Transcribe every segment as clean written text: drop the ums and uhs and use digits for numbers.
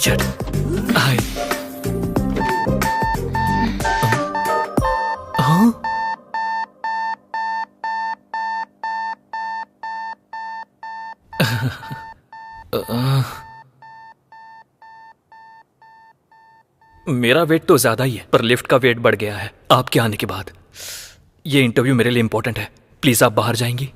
Richard, हाय। हाँ? मेरा wait तो ज्यादा ही है, पर लिफ्ट का वेट बढ़ गया है आपके आने के बाद। ये इंटरव्यू मेरे लिए इंपॉर्टेंट है, प्लीज आप बाहर जाएंगी?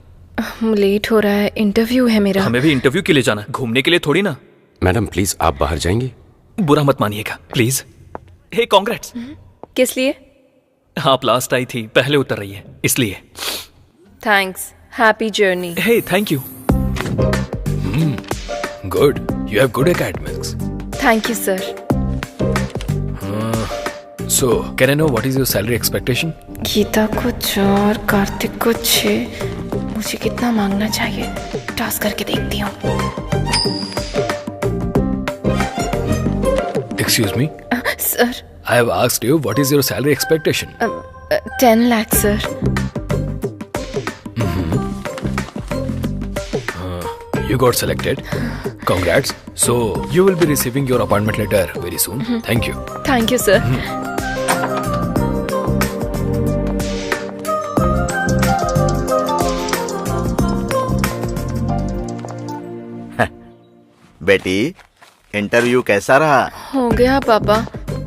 लेट हो रहा है, इंटरव्यू है मेरा। हमें भी इंटरव्यू के लिए जाना, घूमने के लिए थोड़ी ना। मैडम प्लीज आप बाहर जाएंगी? बुरा मत मानिएगा प्लीज। Hey congrats. किस लिए? आप लास्ट आई थी, पहले उतर रही है इसलिए। Thanks, happy journey. Hey thank you. Good, you have good academics. Thank you sir. So, can I know what is your salary expectation? Geeta को 4, कार्तिक को 6। मुझे कितना मांगना चाहिए? टास्क करके देखती हूँ। Excuse me? Sir. I have asked you what is your salary expectation? 10 lakh sir. You got selected. Congrats. So, you will be receiving your appointment letter very soon. Thank you. Thank you sir. बेटी, interview कैसा रहा? हो गया पापा।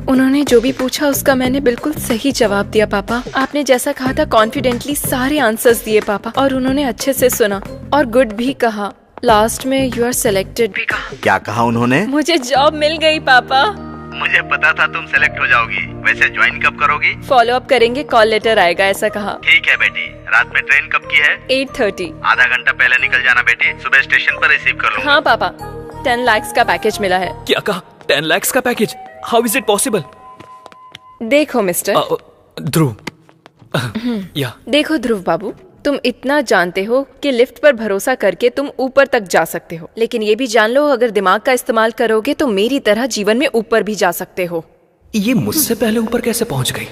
उन्होंने जो भी पूछा उसका मैंने बिल्कुल सही जवाब दिया पापा। आपने जैसा कहा था कॉन्फिडेंटली सारे आंसर्स दिए पापा, और उन्होंने अच्छे से सुना और गुड भी कहा। लास्ट में यू आर सिलेक्टेड भी कहा। क्या कहा उन्होंने? मुझे जॉब मिल गई पापा। मुझे पता था तुम सेलेक्ट हो जाओगी। वैसे ज्वाइन कब करोगी? फॉलो अप करेंगे, कॉल लेटर आएगा ऐसा कहा। ठीक है बेटी। रात में ट्रेन कब की है? 8:30। आधा घंटा पहले निकल जाना बेटी, सुबह स्टेशन पर रिसीव कर लूंगा। हाँ पापा, 10 लाख का पैकेज मिला है। क्या कहा? 10 लाख का package? How is it possible? देखो मिस्टर ध्रुव, या देखो ध्रुव बाबू, तुम इतना जानते हो कि लिफ्ट पर भरोसा करके तुम ऊपर तक जा सकते हो, लेकिन ये भी जान लो अगर दिमाग का इस्तेमाल करोगे तो मेरी तरह जीवन में ऊपर भी जा सकते हो। ये मुझसे पहले ऊपर कैसे पहुंच गई?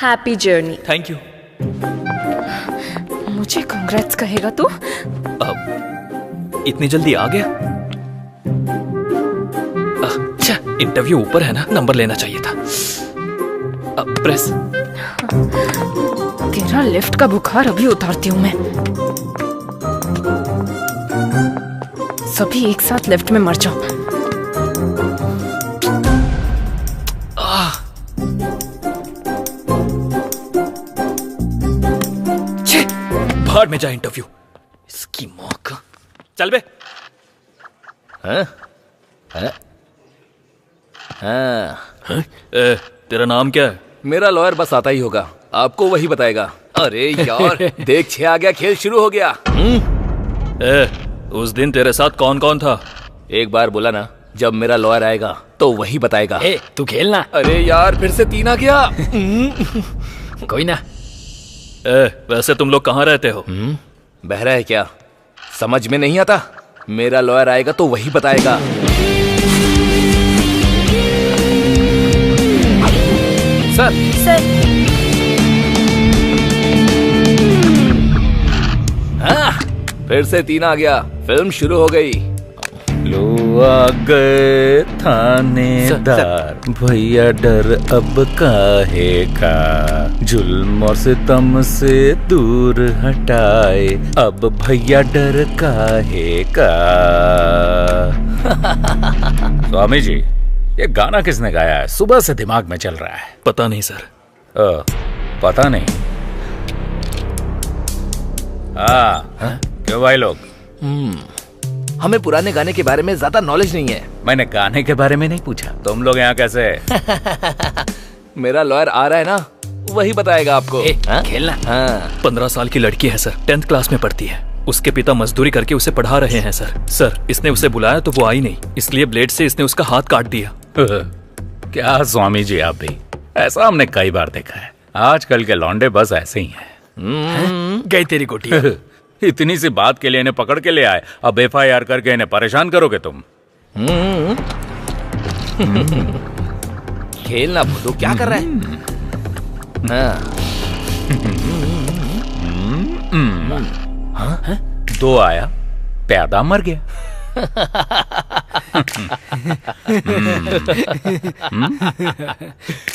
Happy journey. Thank you. मुझे कांग्रेट्स कहेगा तू? इतनी जल्दी आ गया? अच्छा, इंटरव्यू ऊपर है ना, नंबर लेना चाहिए था। प्रेस। तेरा लिफ्ट का बुखार अभी उतारती हूँ मैं। सभी एक साथ लिफ्ट में मर जाओ। भाड़ में जाए इंटरव्यू, इसकी मौका। चल बे। तेरा नाम क्या है? मेरा लॉयर बस आता ही होगा, आपको वही बताएगा। अरे यार देख 6 आ गया, खेल शुरू हो गया। उस दिन तेरे साथ कौन कौन था? एक बार बोला ना, जब मेरा लॉयर आएगा तो वही बताएगा। तू खेलना। अरे यार फिर से 3 आ गया। कोई ना। वैसे तुम लोग कहाँ रहते हो? बहरा है क्या? समझ में नहीं आता? मेरा लॉयर आएगा तो वही बताएगा। सर हाँ, फिर से 3 आ गया, फिल्म शुरू हो गई। लो आ गए थानेदार, भैया डर अब काहे का, जुल्म और सितम से दूर हटाए, अब भैया डर काहे का। स्वामी जी, ये गाना किसने गाया है? सुबह से दिमाग में चल रहा है। पता नहीं सर। पता नहीं? क्यों भाई लोग? हमें पुराने गाने के बारे में ज्यादा नॉलेज नहीं है। मैंने गाने के बारे में नहीं पूछा, तुम लोग यहाँ कैसे? मेरा लॉयर आ रहा है ना, वही बताएगा आपको। खेलना। 15 साल की लड़की है सर, 10th क्लास में पढ़ती है। उसके पिता मजदूरी करके उसे पढ़ा रहे हैं सर। इसने उसे बुलाया तो वो आई नहीं, इसलिए ब्लेड से इसने उसका हाथ काट दिया। क्या स्वामी जी, आप भी ऐसा हमने कई बार देखा है। आजकल के लौंडे बस ऐसे ही हैं। गई तेरी गोटियां। इतनी सी बात के लिए इन्हें पकड़ के ले आए, अब FIR करके इन्हें परेशान करोगे तुम? खेलना भूलो, क्या कर रहा है? 2 आया, प्यादा मर गया।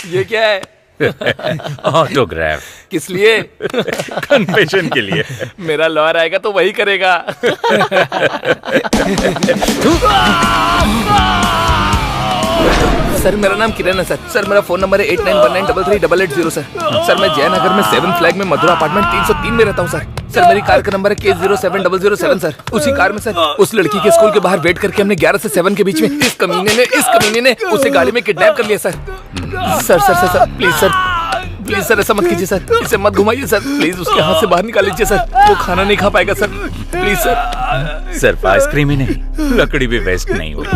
ये क्या है? ऑटोग्राफ। किस लिए? कन्फेशन के लिए। मेरा लॉयर आएगा तो वही करेगा। सर मेरा नाम किरण है सर। सर मेरा फोन नंबर है 8919338880 सर। सर मैं जयनगर में 7 फ्लैग में मधुरा अपार्टमेंट 303 में रहता हूँ सर। सर मेरी कार का नंबर है K07007 सर। उसी कार में सर उस लड़की के स्कूल के बाहर वेट करके हमने 11 से 7 के बीच में इस कमीने ने उसे गाड़ी में किडनैप कर लिया सर। सर प्लीज सर ऐसा मत कीजिए सर। इसे मत घुमाइए सर प्लीज। उसके हाथ से बाहर निकाल लीजिए सर। वो खाना नहीं खा पाएगा सर प्लीज सर। सिर्फ आइसक्रीम ही नहीं, लकड़ी भी वेस्ट नहीं हुई।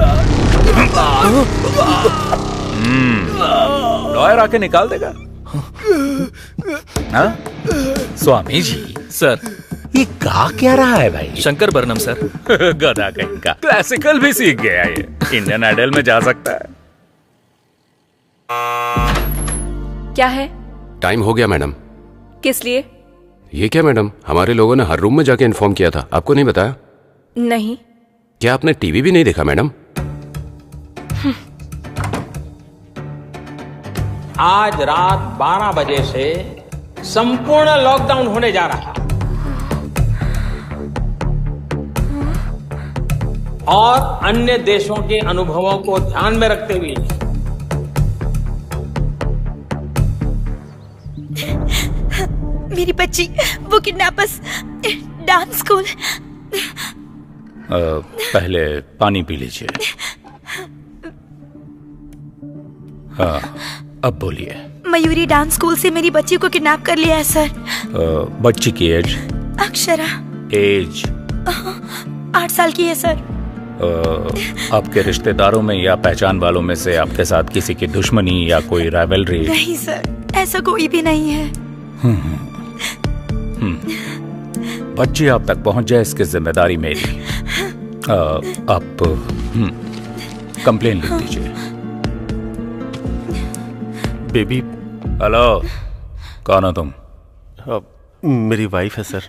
लॉयर आके निकाल देगा। हाँ? स्वामी जी सर ये गा क्या रहा है भाई? शंकर बरनम सर। गधा कहीं का। क्लासिकल भी सीख गया ये। इंडियन आइडल में जा सकता है। क्या है? टाइम हो गया मैडम। किस लिए? ये क्या मैडम, हमारे लोगों ने हर रूम में जाके इन्फॉर्म किया था, आपको नहीं बताया? नहीं। क्या आपने टीवी भी नहीं देखा मैडम? आज रात 12 बजे से संपूर्ण लॉकडाउन होने जा रहा है और अन्य देशों के अनुभवों को ध्यान में रखते हुए मेरी बच्ची, वो किडनैपर्स डांस स्कूल। पहले पानी पी लीजिए। हाँ अब बोलिए। मयूरी डांस स्कूल से मेरी बच्ची को किडनैप कर लिया है सर। बच्ची की एज? अक्षरा। एज? 8 साल की है सर। आपके रिश्तेदारों में या पहचान वालों में से आपके साथ किसी की दुश्मनी या कोई राइवलरी? नहीं सर, ऐसा कोई भी नहीं है। बच्ची आप तक पहुंच जाए इसकी जिम्मेदारी मेरी। आप कंप्लेन लिख दीजिए। बेबी। हेलो, कौन हो तुम? मेरी वाइफ है सर।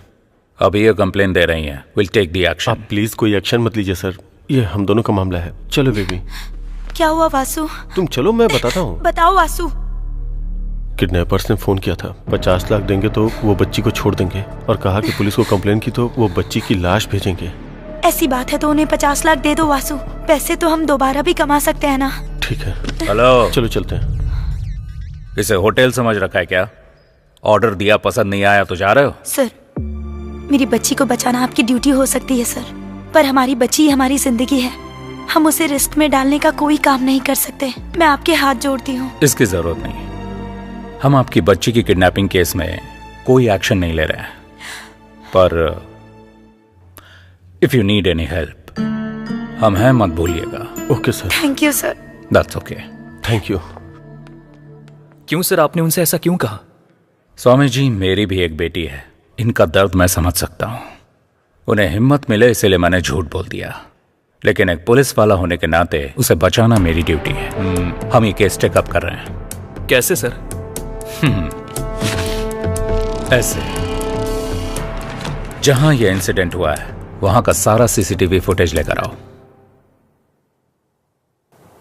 अभी ये कंप्लेन दे रही हैं। Will take the action. आप प्लीज कोई एक्शन मत लीजिए सर, ये हम दोनों का मामला है। चलो बेबी। क्या हुआ वासु? तुम चलो, मैं बताता हूँ। बताओ वासु। किडनैपर्स ने फोन किया था, 50 लाख देंगे तो वो बच्ची को छोड़ देंगे, और कहा कि पुलिस को कंप्लेन की तो वो बच्ची की लाश भेजेंगे। ऐसी बात है तो उन्हें 50 लाख दे दो वासु। पैसे तो हम दोबारा भी कमा सकते हैं ना। ठीक है। हेलो, चलो चलते हैं। इसे होटल समझ रखा है क्या? ऑर्डर दिया, पसंद नहीं आया तो जा रहे हो? सर, मेरी बच्ची को बचाना आपकी ड्यूटी हो सकती है सर, पर हमारी बच्ची हमारी जिंदगी है। हम उसे रिस्क में डालने का कोई काम नहीं कर सकते। मैं आपके हाथ जोड़ती हूँ। इसकी जरूरत नहीं। हम आपकी बच्ची की किडनैपिंग केस में कोई एक्शन नहीं ले रहे हैं, पर if you need any help हम हैं, मत भूलिएगा। Okay sir. Thank you sir. That's okay. Thank you. क्यों सर, आपने उनसे ऐसा क्यों कहा? स्वामी जी, मेरी भी एक बेटी है, इनका दर्द मैं समझ सकता हूँ। उन्हें हिम्मत मिले इसलिए मैंने झूठ बोल दिया, लेकिन एक पुलिस वाला होने के नाते उसे बचाना मेरी ड्यूटी है। हम ये केस टेकअप कर रहे हैं। कैसे सर? ऐसे, जहां यह इंसिडेंट हुआ है वहां का सारा सीसीटीवी फुटेज लेकर आओ।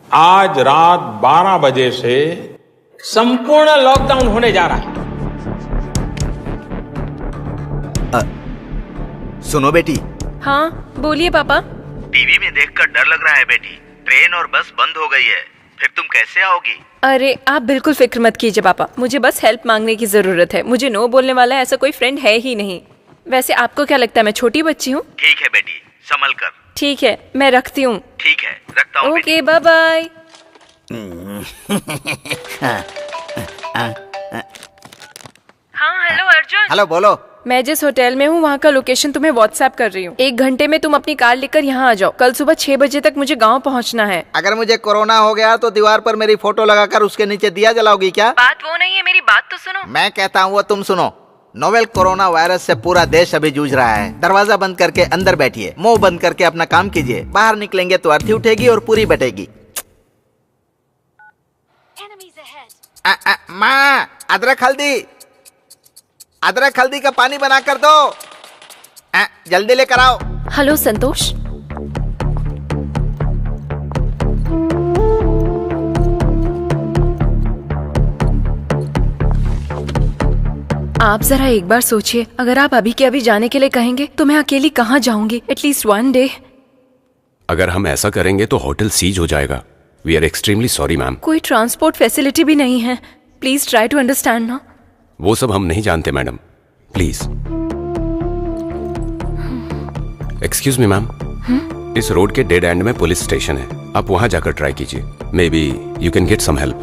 आज रात 12 बजे से संपूर्ण लॉकडाउन होने जा रहा है। सुनो बेटी। हाँ बोलिए पापा। टीवी में देखकर डर लग रहा है बेटी। ट्रेन और बस बंद हो गई है, फिर तुम कैसे आओगी? अरे आप बिल्कुल फिक्र मत कीजिए पापा, मुझे बस हेल्प मांगने की जरूरत है। मुझे नो बोलने वाला ऐसा कोई फ्रेंड है ही नहीं। वैसे आपको क्या लगता है मैं छोटी बच्ची हूँ? ठीक है बेटी, संभल कर। ठीक है, मैं रखती हूँ। ठीक है, रखता हूँ। Okay, bye bye. हाँ हेलो अर्जुन। हेलो, बोलो। मैं जिस होटल में हूँ वहाँ का लोकेशन तुम्हें व्हाट्सएप कर रही हूँ। 1 घंटे में तुम अपनी कार लेकर यहाँ आ जाओ। कल सुबह 6 बजे तक मुझे गाँव पहुँचना है। अगर मुझे कोरोना हो गया तो दीवार पर मेरी फोटो लगाकर उसके नीचे दिया जलाओगी क्या? बात वो नहीं है, मेरी बात तो सुनो। मैं कहता हूँ वो तुम सुनो। नोवेल कोरोना वायरस से पूरा देश अभी जूझ रहा है। दरवाजा बंद करके अंदर बैठिए, मुंह बंद करके अपना काम कीजिए। बाहर निकलेंगे तो अर्थी उठेगी और पूरी बटेगी। माँ, अदरक हल्दी का पानी बना कर दो। जल्दी लेकर आओ। हेलो संतोष, आप जरा एक बार सोचिए, अगर आप अभी के अभी जाने के लिए कहेंगे तो मैं अकेली कहाँ जाऊंगी? At least one day. अगर हम ऐसा करेंगे तो होटल सीज हो जाएगा। We are extremely sorry ma'am. कोई ट्रांसपोर्ट फैसिलिटी भी नहीं है। प्लीज ट्राई टू अंडरस्टैंड ना। वो सब हम नहीं जानते madam, please. Excuse me ma'am, इस रोड के डेड एंड में पुलिस स्टेशन है, आप वहां जाकर ट्राई कीजिए। Maybe you can get some help.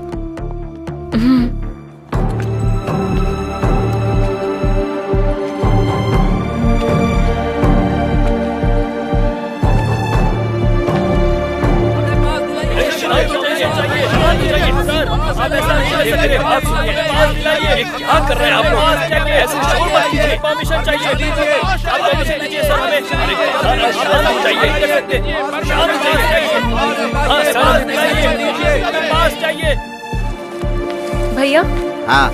क्या कर रहे हैं आप लोग? ऐसे शोर मत कीजिए। परमिशन चाहिए दीजिए। आप परमिशन दीजिए सर हमें। चाहिए। भैया, हाँ,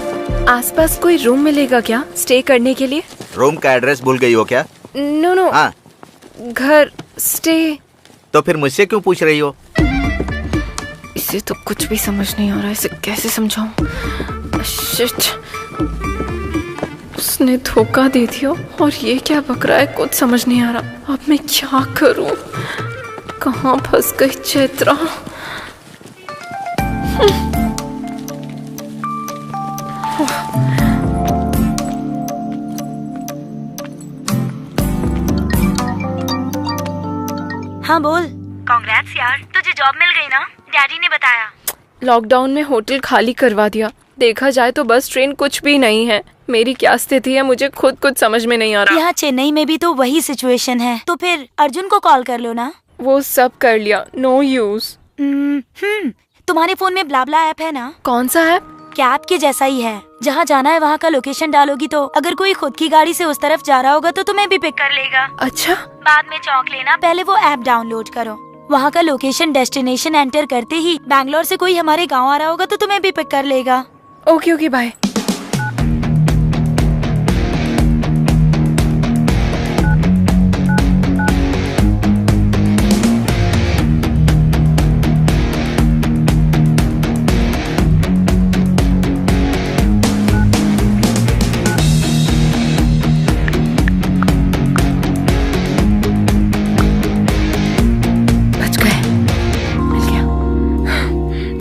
आसपास कोई रूम मिलेगा क्या स्टे करने के लिए? रूम का एड्रेस भूल गई हो क्या? नो, हाँ, घर स्टे। तो फिर मुझसे क्यों पूछ रही हो? इसे तो कुछ भी समझ नहीं आ रहा, इसे कैसे समझाऊं? शिट, उसने धोखा दे दिया और ये क्या बक रहा है, कुछ समझ नहीं आ रहा। अब मैं क्या करूं? कहाँ फंस गई चैत्रा? हाँ बोल। कांग्रेट्स यार, तुझे जॉब मिल गई ना? डैडी ने बताया। लॉकडाउन में होटल खाली करवा दिया। देखा जाए तो बस ट्रेन कुछ भी नहीं है। मेरी क्या स्थिति है मुझे खुद कुछ समझ में नहीं आ रहा। यहाँ चेन्नई में भी तो वही सिचुएशन है, तो फिर अर्जुन को कॉल कर लो ना। वो सब कर लिया, नो यूज। तुम्हारे फोन में ब्लाब्ला ऐप है ना? कौन सा ऐप? कैब के जैसा ही है। जहाँ जाना है वहाँ का लोकेशन डालोगी तो अगर कोई खुद की गाड़ी से उस तरफ जा रहा होगा तो तुम्हें भी पिक कर लेगा। अच्छा, बाद में चौंक लेना, पहले वो ऐप डाउनलोड करो। वहाँ का लोकेशन डेस्टिनेशन एंटर करते ही बैंगलोर से कोई हमारे गाँव आ रहा होगा तो तुम्हें भी पिक कर लेगा। Okay bye.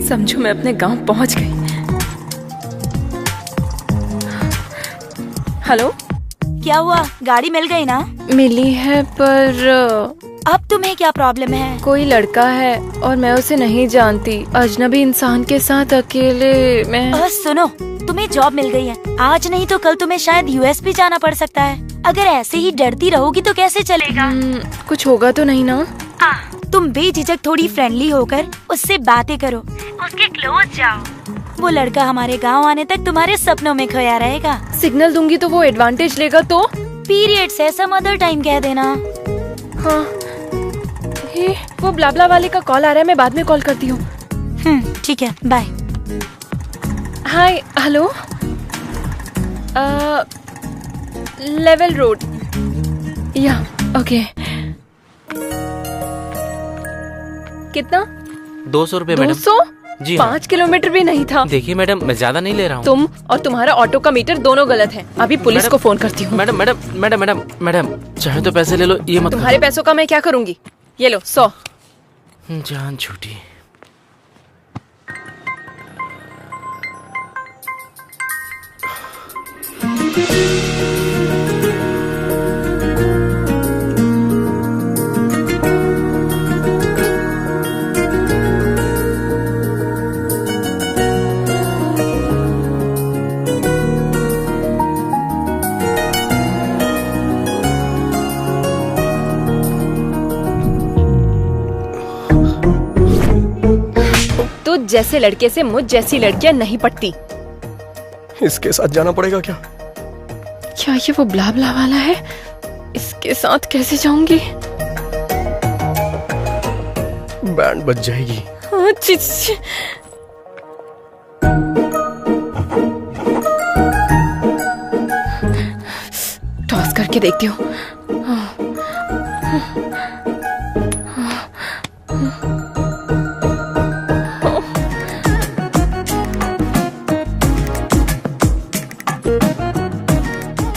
समझो मैं अपने गांव पहुंच गई। हेलो, क्या हुआ? गाड़ी मिल गई ना? मिली है, पर अब तुम्हें क्या प्रॉब्लम है? कोई लड़का है और मैं उसे नहीं जानती। अजनबी इंसान के साथ अकेले मैं। सुनो, तुम्हें जॉब मिल गई है। आज नहीं तो कल तुम्हें शायद यूएस भी जाना पड़ सकता है। अगर ऐसे ही डरती रहोगी तो कैसे चलेगा? कुछ होगा तो नहीं ना? तुम बेझिझक थोड़ी फ्रेंडली होकर उससे बातें करो, उसके क्लोज जाओ। वो लड़का हमारे गांव आने तक तुम्हारे सपनों में खोया रहेगा। सिग्नल दूंगी तो वो एडवांटेज लेगा तो? पीरियड से सम अदर टाइम कह देना। हाँ, वो ब्लाब्ला वाले का कॉल आ रहा है, मैं बाद में कॉल करती हूँ। ठीक है, बाय। हाय, हेलो, लेवल रोड। या ओके। कितना? 200 रुपए मैडम। 200? जी 5 किलोमीटर भी नहीं था। देखिए मैडम, मैं ज्यादा नहीं ले रहा हूँ। तुम और तुम्हारा ऑटो का मीटर दोनों गलत है। अभी पुलिस को फोन करती हूँ। मैडम चाहे तो पैसे ले लो, ये मत। तुम्हारे पैसों का मैं क्या करूँगी? ये लो 100। जान छूटी। जैसे लड़के से मुझ जैसी लड़कियां नहीं पटती। इसके साथ जाना पड़ेगा क्या? क्या ये वो ब्लाब्ला वाला है? इसके साथ कैसे जाऊंगी? बैंड बज जाएगी। टॉस करके देखती हूँ।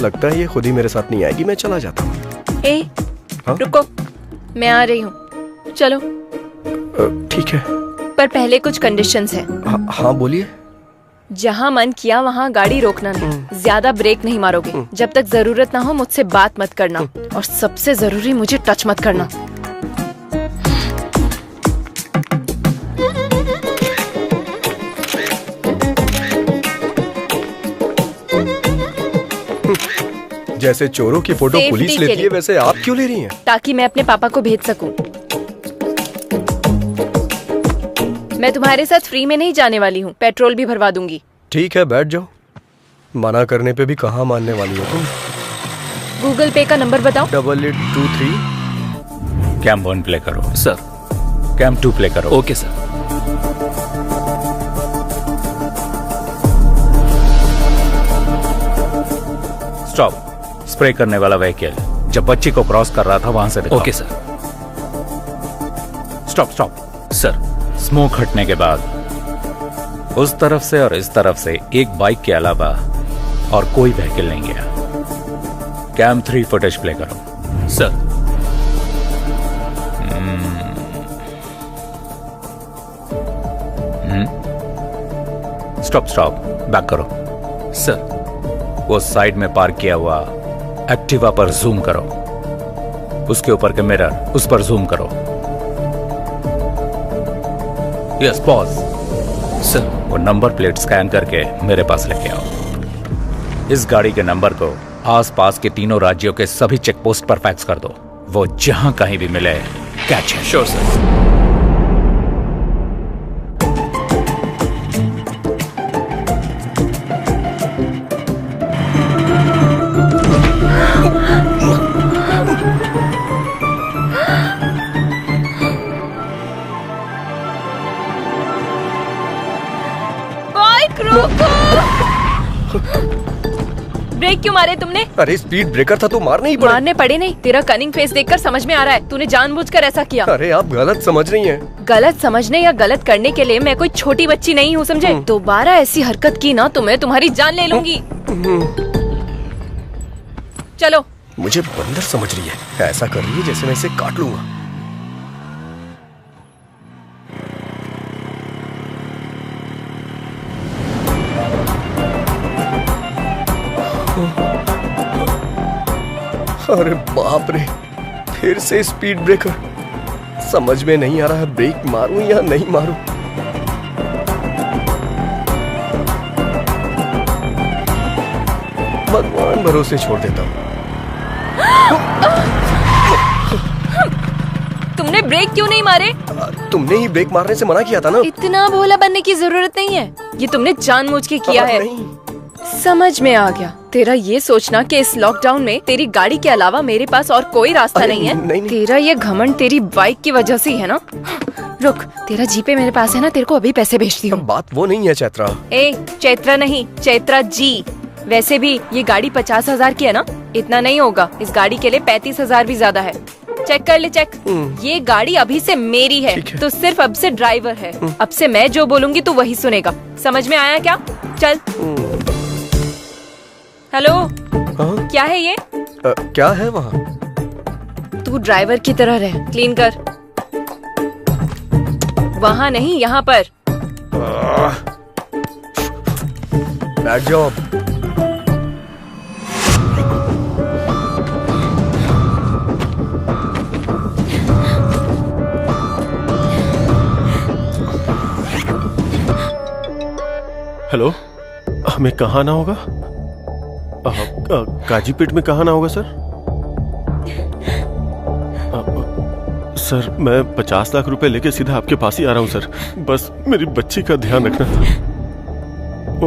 लगता है ये खुद ही मेरे साथ नहीं आएगी, मैं चला जाता हूँ। ए, हाँ? रुको, मैं आ रही हूँ, चलो। ठीक है। पर पहले कुछ कंडीशंस हैं। हाँ बोलिए। जहाँ मन किया वहाँ गाड़ी रोकना नहीं, ज्यादा ब्रेक नहीं मारोगे, जब तक जरूरत ना हो मुझसे बात मत करना, और सबसे जरूरी मुझे टच मत करना। जैसे चोरों की फोटो Safety पुलिस के लेती लिए। है, वैसे आप क्यों ले रही हैं? ताकि मैं अपने पापा को भेज सकूं। मैं तुम्हारे साथ फ्री में नहीं जाने वाली हूँ, पेट्रोल भी भरवा दूंगी। ठीक है, बैठ जाओ। मना करने पे भी कहाँ मानने वाली हो तुम? गूगल पे का नंबर बताओ। 8823। कैम 1 प्ले करो। सर। कैम 2 प्ले करो। Okay sir. स्टॉप। स्प्रे करने वाला व्हीकल जब बच्ची को क्रॉस कर रहा था वहां से दिखाओ। Okay sir. Stop stop. Sir. Smoke हटने के बाद उस तरफ से और इस तरफ से एक बाइक के अलावा और कोई व्हीकल नहीं गया। कैम 3 फुटेज प्ले करो। सर। Stop stop. बैक करो। सर। वो साइड में पार्क किया हुआ एक्टिवा पर जूम करो। उसके ऊपर के मिरर, उस पर जूम करो। Yes, pause. सर। वो नंबर प्लेट स्कैन करके मेरे पास लेके आओ। इस गाड़ी के नंबर को आसपास के तीनों राज्यों के सभी चेक पोस्ट पर फैक्स कर दो। वो जहां कहीं भी मिले कैच है। Sure sir. ब्रेक क्यों मारे तुमने? अरे स्पीड ब्रेकर था तो मारने ही पड़े। मारने पड़े नहीं, तेरा कनिंग फेस देखकर समझ में आ रहा है तूने जानबूझकर ऐसा किया। अरे आप गलत समझ रही हैं। गलत समझने या गलत करने के लिए मैं कोई छोटी बच्ची नहीं हूँ, समझे? दोबारा ऐसी हरकत की ना तो मैं तुम्हारी जान ले लूंगी। चलो। मुझे बंदर समझ रही है, ऐसा कर रही है जैसे मैं इसे काट लूंगा। अरे बाप रे, फिर से स्पीड ब्रेकर। समझ में नहीं आ रहा है ब्रेक मारूं या नहीं मारूं। भगवान भरोसे छोड़ देता हूं। तुमने ब्रेक क्यों नहीं मारे? तुमने ही ब्रेक मारने से मना किया था ना। इतना भोला बनने की जरूरत नहीं है, ये तुमने जानबूझ के किया है। नहीं। समझ में आ गया। तेरा ये सोचना कि इस लॉकडाउन में तेरी गाड़ी के अलावा मेरे पास और कोई रास्ता नहीं है। नहीं। तेरा ये घमंड तेरी बाइक की वजह से ही है ना। रुक, तेरा जीपे मेरे पास है ना, तेरे को अभी पैसे भेजती हूँ। बात वो नहीं है चैत्रा। ए, चैत्रा नहीं, चैत्रा जी। वैसे भी ये गाड़ी 50,000 की है ना, इतना नहीं होगा। इस गाड़ी के लिए 35,000 भी ज्यादा है। चेक कर ले, चेक। ये गाड़ी अभी से मेरी है, तो सिर्फ अब से ड्राइवर है। अब से मैं जो बोलूंगी तू वही सुनेगा। समझ में आया क्या? चल। हेलो। क्या है ये? क्या है वहाँ? तू ड्राइवर की तरह रह, क्लीन कर। वहाँ नहीं, यहाँ पर। बैठ जाओ। हेलो, हमें कहाँ आना होगा? काजीपेट में कहाँ आना होगा सर? सर मैं 50 लाख रुपए लेके सीधा आपके पास ही आ रहा हूँ सर। बस मेरी बच्ची का ध्यान रखना था।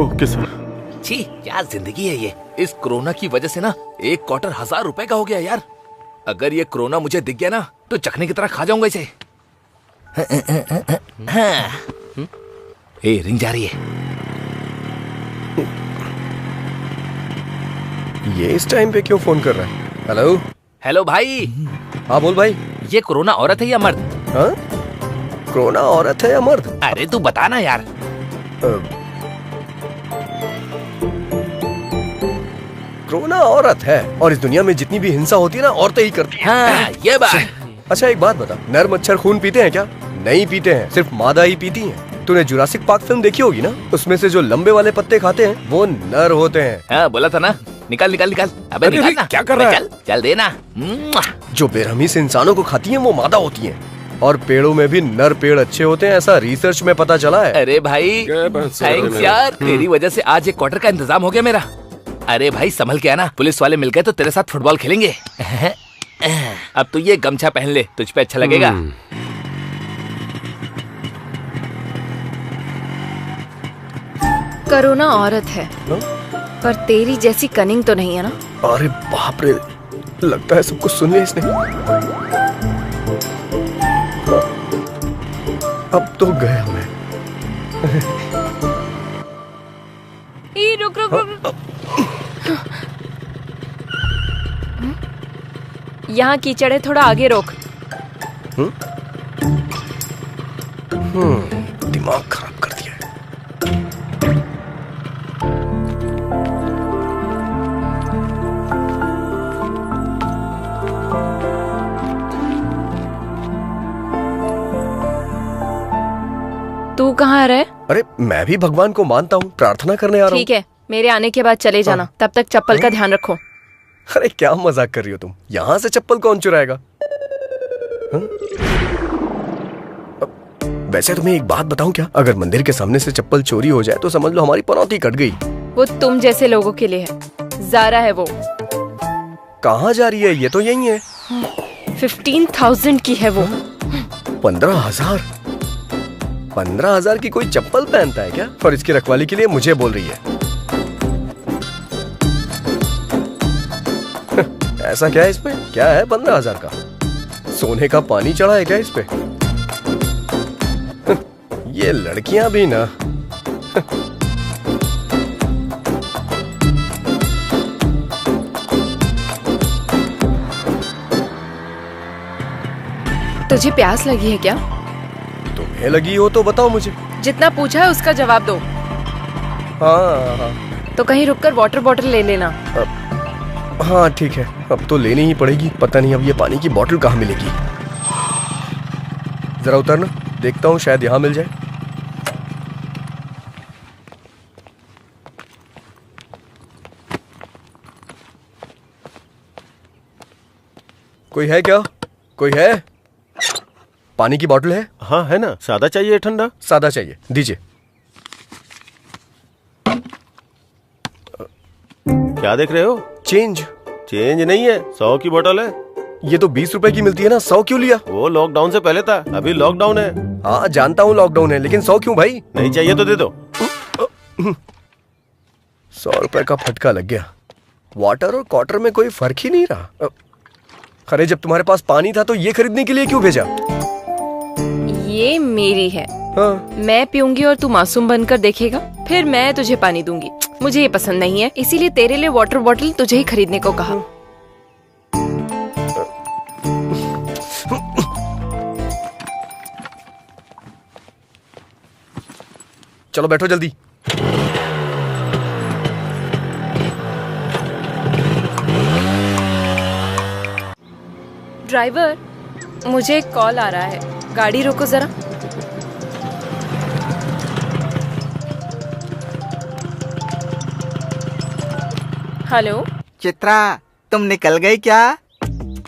Okay sir. छी, क्या जिंदगी है ये। इस कोरोना की वजह से ना एक क्वार्टर 1000 रुपए का हो गया यार। अगर ये कोरोना मुझे दिख गया ना तो चखने की तरह खा जाऊंगा इसे। ए, रिंग जा रही है। ये इस टाइम पे क्यों फोन कर रहा है? हेलो। हेलो भाई। हाँ बोल भाई। ये कोरोना औरत है या मर्द? हाँ? कोरोना औरत है या मर्द? अरे तू बता ना यार। रोना औरत है, और इस दुनिया में जितनी भी हिंसा होती है ना औरतें ही करती हैं। हाँ, ये बात। अच्छा एक बात बता, नर मच्छर खून पीते हैं क्या? नहीं पीते हैं, सिर्फ मादा ही पीती हैं। तूने जुरासिक पार्क फिल्म देखी होगी ना, उसमें से जो लंबे वाले पत्ते खाते हैं वो नर होते हैं। हाँ, बोला था ना, निकाल निकाल निकाल। अबे निकाल ना। क्या कर रहा है? चल चल देना। जो बेरहमी से इंसानों को खाती हैं वो मादा होती हैं, और पेड़ों में भी नर पेड़ अच्छे होते हैं, ऐसा रिसर्च में पता चला है। अरे भाई थैंक्स यार, तेरी वजह से आज एक क्वार्टर का इंतजाम हो गया मेरा। अरे भाई संभल के आना, पुलिस वाले मिल गए तो तेरे साथ फुटबॉल खेलेंगे। अब तू ये गमछा पहन ले, तुझ पे अच्छा लगेगा। करुणा औरत है, पर तेरी जैसी कनिंग तो नहीं है ना? अरे बाप रे, लगता है सब कुछ सुन लिया इसने। अब तो गया मैं। रुक रुक रुक। यहाँ कीचड़ है, थोड़ा आगे रोक। दिमाग खराब कर दिया है। तू कहाँ रहे? अरे मैं भी भगवान को मानता हूँ, प्रार्थना करने आ रहा हूँ। ठीक है, मेरे आने के बाद चले जाना। तब तक चप्पल का ध्यान रखो। अरे क्या मजाक कर रही हो तुम? यहाँ से चप्पल कौन चुराएगा? वैसे तुम्हें एक बात बताऊं क्या? अगर मंदिर के सामने से चप्पल चोरी हो जाए तो समझ लो हमारी पनौती कट गई। वो तुम जैसे लोगों के लिए है। ज़ारा है वो। कहाँ जा रही है? ये तो यही है। 15,000 की है वो। 15,000? 15,000 की कोई चप्पल पहनता है क्या? और इसकी रखवाली के लिए मुझे बोल रही है। ऐसा क्या है इसमें? क्या है 15,000 का? सोने का पानी चढ़ा है क्या इस पे? ये लड़कियां भी ना। तुझे प्यास लगी है क्या? तुम्हें लगी हो तो बताओ मुझे। जितना पूछा है उसका जवाब दो। हाँ। तो कहीं रुककर वाटर बॉटल ले लेना। हाँ ठीक है, अब तो लेनी ही पड़ेगी। पता नहीं अब ये पानी की बोतल कहाँ मिलेगी। जरा उतरना, देखता हूँ शायद यहाँ मिल जाए। कोई है क्या? कोई है? पानी की बोतल है? हाँ है ना। सादा चाहिए ठंडा? सादा चाहिए, दीजिए। क्या देख रहे हो? चेंज। चेंज नहीं है, 100 की बोतल है। ये तो 20 रुपए की मिलती है ना, 100 क्यों लिया? वो लॉकडाउन से पहले था, अभी लॉकडाउन है। हाँ जानता हूँ लॉकडाउन है, लेकिन 100 क्यों भाई? नहीं चाहिए तो दे दो। 100 रुपए का फटका लग गया। वाटर और क्वार्टर में कोई फर्क ही नहीं रहा। अरे जब तुम्हारे पास पानी था तो ये खरीदने के लिए क्यों भेजा? ये मेरी है। हाँ। मैं पीऊंगी और तू मासूम बनकर देखेगा, फिर मैं तुझे पानी दूंगी। मुझे ये पसंद नहीं है, इसीलिए तेरे लिए वाटर बॉटल तुझे ही खरीदने को कहा। चलो बैठो जल्दी। ड्राइवर, मुझे एक कॉल आ रहा है, गाड़ी रोको जरा। हेलो चित्रा, तुम निकल गई क्या?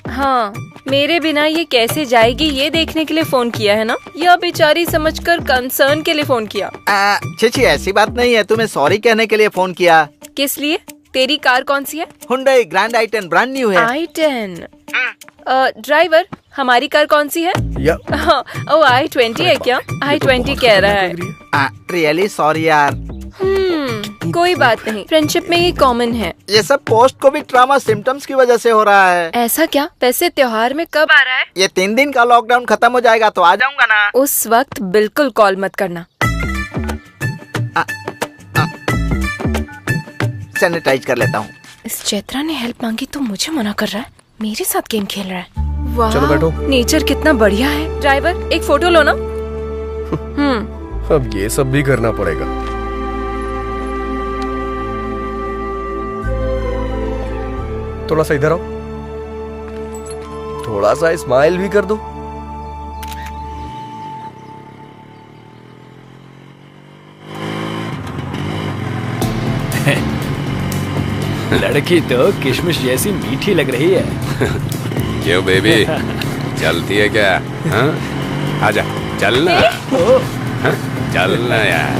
हाँ, मेरे बिना ये कैसे जाएगी ये देखने के लिए फोन किया है ना, या बेचारी समझकर कंसर्न के लिए फोन किया? छी ऐसी बात नहीं है, तुम्हें सॉरी कहने के लिए फोन किया। किस लिए? तेरी कार कौन सी है? Hyundai grand i10 brand new है। i10? ड्राइवर, हमारी कार कौन सी है? ओ i20 है क्या? i20 कह रहा है। रियली सॉरी यार। कोई बात नहीं, फ्रेंडशिप में ये कॉमन है। ये सब पोस्ट कोविड ट्रॉमा सिम्टम्स की वजह से हो रहा है। ऐसा क्या? वैसे त्योहार में कब आ रहा है? ये 3 दिन का लॉकडाउन खत्म हो जाएगा तो आ जाऊंगा ना। उस वक्त बिल्कुल कॉल मत करना। सैनिटाइज कर लेता हूँ। इस चैत्रा ने हेल्प मांगी तो मुझे मना कर रहा है, मेरे साथ गेम खेल रहा है। वाह, चलो बैठो। नेचर कितना बढ़िया है। ड्राइवर, एक फोटो लो ना। अब ये सब भी करना पड़ेगा। थोड़ा सा इधर आओ, थोड़ा सा स्माइल भी कर दो। लड़की तो किशमिश जैसी मीठी लग रही है। क्यों बेबी, चलती है क्या? हाँ? आजा, चलना। हाँ? चलना यार।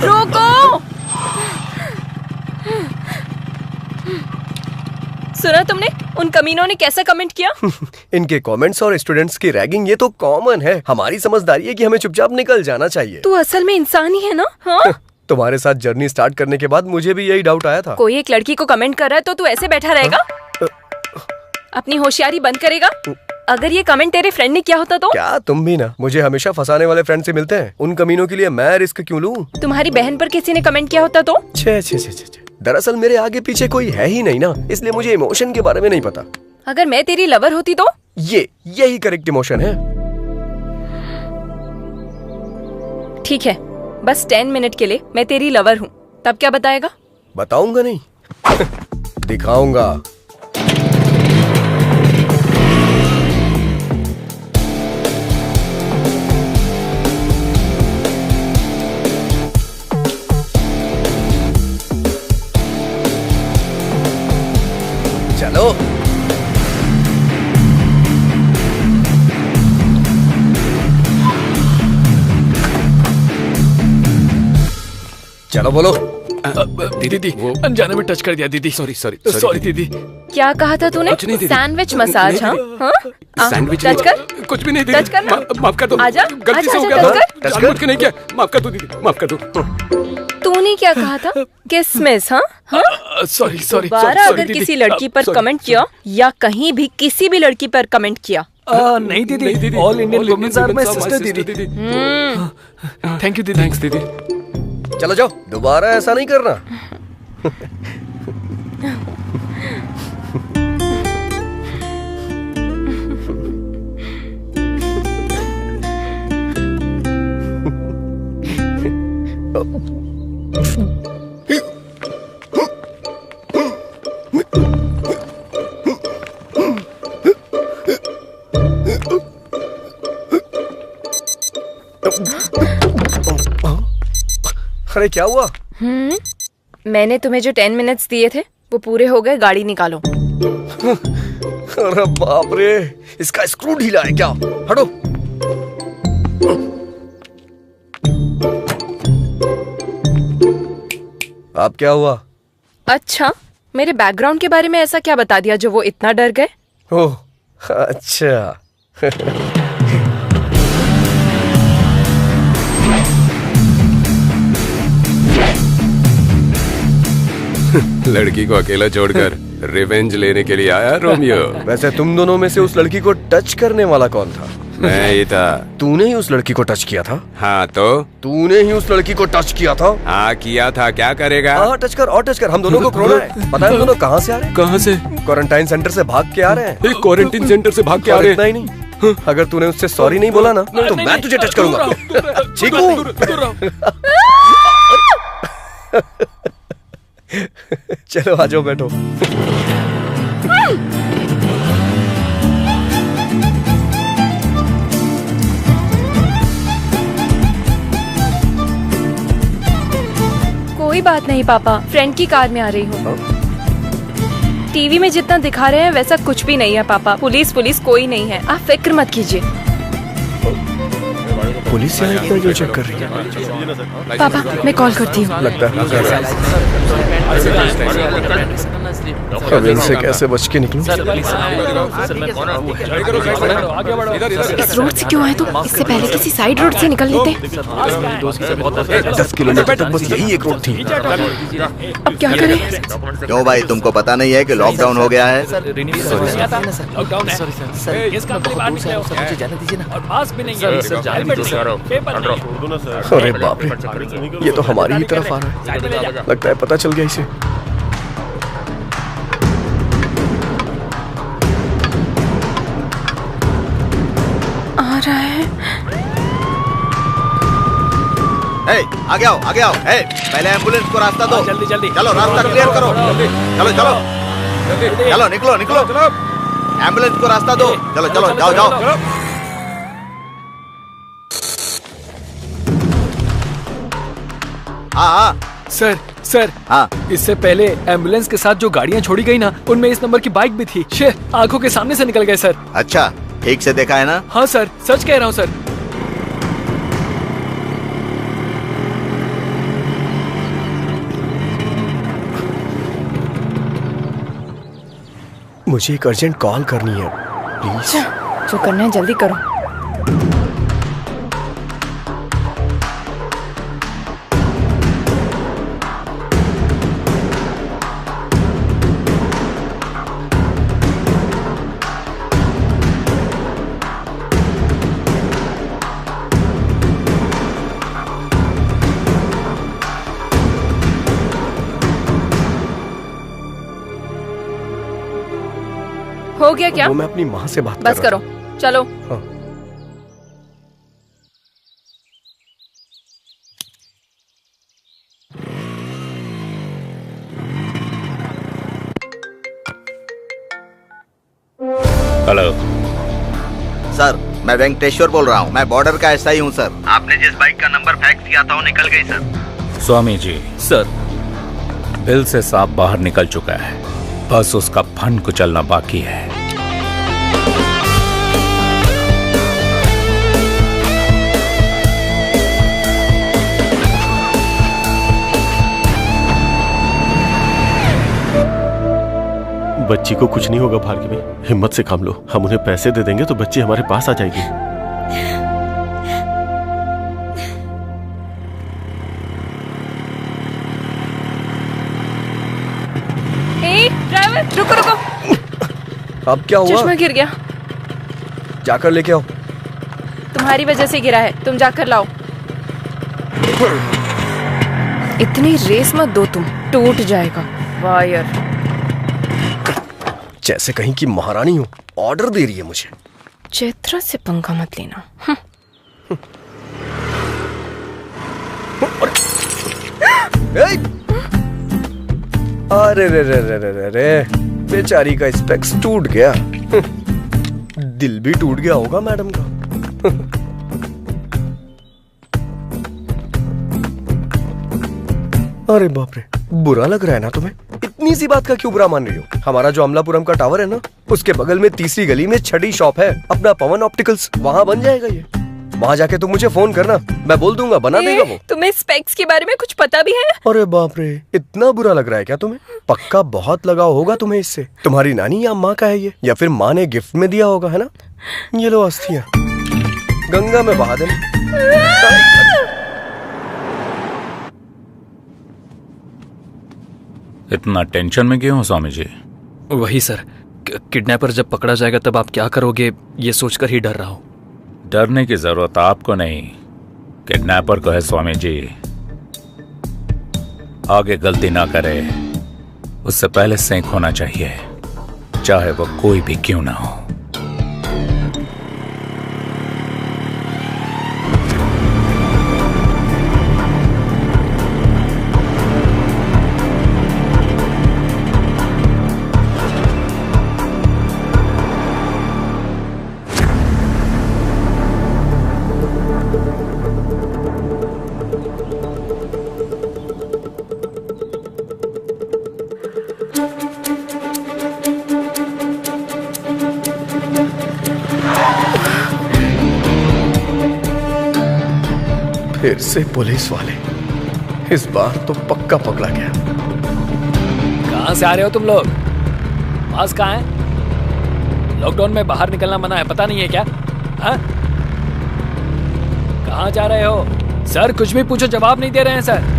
रोको! सुना तुमने उन कमीनों ने कैसा कमेंट किया? इनके कमेंट्स और स्टूडेंट्स की रैगिंग ये तो कॉमन है। हमारी समझदारी है कि हमें चुपचाप निकल जाना चाहिए। तू असल में इंसान ही है ना? हाँ? तुम्हारे साथ जर्नी स्टार्ट करने के बाद मुझे भी यही डाउट आया था। कोई एक लड़की को कमेंट कर रहा है तो तू ऐसे बैठा रहेगा? अपनी होशियारी बंद करेगा? अगर ये कमेंट तेरे फ्रेंड ने किया होता तो? क्या तुम भी ना मुझे हमेशा फंसाने वाले फ्रेंड से मिलते हैं। उन कमीनों के लिए मैं रिस्क क्यों लूं? तुम्हारी बहन पर किसी ने कमेंट किया होता तो? छे छे छे छे। दरअसल मेरे आगे पीछे कोई है ही नहीं ना, इसलिए मुझे इमोशन के बारे में नहीं पता। अगर मैं तेरी लवर होती तो? यही करेक्ट इमोशन है। ठीक है, बस 10 मिनट के लिए मैं तेरी लवर हूँ, तब क्या बताएगा? बताऊंगा नहीं दिखाऊंगा। चलो चलो बोलो। दीदी अनजाने में टच कर दिया दीदी। सॉरी दीदी। क्या कहा था तूने? Sandwich massage? हाँ? सैंडविच टच कर। कुछ भी नहीं टच दीदी, करना। माफ कर दो। आजा, गलती से हो आजा, गया। टच कर। जानबूझ के नहीं किया, माफ कर दो दीदी, माफ कर दो। तूने क्या कहा था? किसमिस? हाँ? सॉरी दोबारा अगर किसी लड़की पर कमेंट किया या कहीं भी किसी भी लड़की पर कमेंट किया? नहीं दीदी, all Indian womens are my sister दीदी। थैंक यू दीदी। थैंक्स दीदी। चलो जाओ, दोबारा ऐसा नहीं करना। अरे क्या हुआ? मैंने तुम्हें जो 10 मिनट्स दिए थे वो पूरे हो गए, गाड़ी निकालो। अरे बाप रे, इसका स्क्रू ढीला है क्या? हटो। अब क्या हुआ? अच्छा, मेरे बैकग्राउंड के बारे में ऐसा क्या बता दिया जो वो इतना डर गए? ओह अच्छा। लड़की को अकेला छोड़कर रिवेंज लेने के लिए आया रोमियो। वैसे तुम दोनों में से उस लड़की को टच करने वाला कौन था? मैं ही था। तूने ही उस लड़की को टच किया था? हाँ तो? तूने ही उस लड़की को टच किया था? हाँ किया था, क्या करेगा? हाँ टच कर और टच कर। हम दोनों को कोरोना है। पता है हम दोनों कहाँ से आ रहे हैं? कहाँ से? क्वारंटाइन सेंटर से भाग के आ रहे हैं। क्वारंटाइन सेंटर से भाग के आ रहे हैं? इतना ही नहीं, अगर तूने उससे सॉरी नहीं बोला ना तो मैं तुझे टच करूंगा। ठीक हूँ? चलो आ जाओ, बैठो। कोई बात नहीं पापा, फ्रेंड की कार में आ रही हूँ। टीवी में जितना दिखा रहे हैं वैसा कुछ भी नहीं है पापा। पुलिस कोई नहीं है, आप फिक्र मत कीजिए। पुलिस यहाँ इतना जो चेक कर रही है? पापा मैं कॉल करती हूँ। लगता है अब इनसे कैसे बच के निकलूं? इस रोड से क्यों आए तुम? इससे पहले किसी साइड रोड से निकल लेते। 10 किलोमीटर तक बस यही एक रोड थी। अब क्या करें? क्यों भाई, तुमको पता नहीं है कि लॉकडाउन हो गया है? अरे बाप रे, ये तो हमारी ही तरफ आ रहा है। लगता है पता चल गया इसे। आ रहा है। आगे आओ आगे आओ। पहले एम्बुलेंस को रास्ता दो। जल्दी जल्दी चलो रास्ता क्लियर करो। चलो चलो चलो निकलो निकलो। एम्बुलेंस को रास्ता दो। चलो चलो जाओ जाओ। हाँ सर सर, हाँ इससे पहले एम्बुलेंस के साथ जो गाड़ियाँ छोड़ी गई ना, उनमें इस नंबर की बाइक भी थी। शे, आंखों के सामने से निकल गए सर। अच्छा, ठीक से देखा है ना? हाँ सर, सच कह रहा हूँ सर। मुझे एक अर्जेंट कॉल करनी है प्लीज। जो करना है जल्दी करो। हो गया क्या? वो मैं अपनी माँ से बात बस कर रहा करो, चलो। हाँ। हेलो सर, मैं वेंकटेश्वर बोल रहा हूँ। मैं बॉर्डर का एसआई हूँ सर। आपने जिस बाइक का नंबर फैक्स किया था वो निकल गई sir. Swami ji, sir bill से सांप बाहर निकल चुका है, बस उसका फन कुचलना बाकी है। बच्ची को कुछ नहीं होगा भार्गवी, हिम्मत से काम लो। हम उन्हें पैसे दे देंगे तो बच्ची हमारे पास आ जाएगी। ड्राइवर रुको रुको। अब क्या हुआ? चश्मा गिर गया। जाकर लेके आओ। तुम्हारी वजह से गिरा है, तुम जाकर लाओ। इतनी रेस मत दो तुम, टूट जाएगा वायर। जैसे कहीं की महारानी हो, ऑर्डर दे रही है मुझे। चैत्रा से पंगा मत लेना। अरे रे रे रे रे रे रे, बेचारी का स्पेक्स टूट गया। दिल भी टूट गया होगा मैडम का। अरे बाप रे, बुरा लग रहा है ना तुम्हें? इतनी सी बात का क्यों बुरा मान रही हो? हमारा जो अमलापुरम का टावर है ना, उसके बगल में तीसरी गली में छठी शॉप है अपना पवन ऑप्टिकल्स, वहाँ बन जाएगा ये। वहाँ जाके तुम मुझे फोन करना, मैं बोल दूंगा, बना देगा वो। तुम्हें स्पेक्स के बारे में कुछ पता भी है? अरे बाप रे, इतना बुरा लग रहा है क्या तुम्हें? पक्का बहुत लगाव होगा तुम्हें इससे। तुम्हारी नानी या माँ का है ये, या फिर माँ ने गिफ्ट में दिया होगा, है ना? ये लो अस्थियाँ, गंगा में बहा देना। इतना टेंशन में क्यों हो स्वामी जी? वही सर, किडनैपर जब पकड़ा जाएगा तब आप क्या करोगे, ये सोचकर ही डर रहा हूँ। डरने की जरूरत आपको नहीं, किडनैपर को है स्वामी जी। आगे गलती ना करे उससे पहले सेंक होना चाहिए, चाहे वो कोई भी क्यों ना हो। फिर से पुलिस वाले, इस बार तो पक्का पकड़ा गया। कहाँ से आ रहे हो तुम लोग? पास कहाँ है? लॉकडाउन में बाहर निकलना मना है, पता नहीं है क्या? हाँ? कहाँ जा रहे हो? सर कुछ भी पूछो जवाब नहीं दे रहे हैं सर।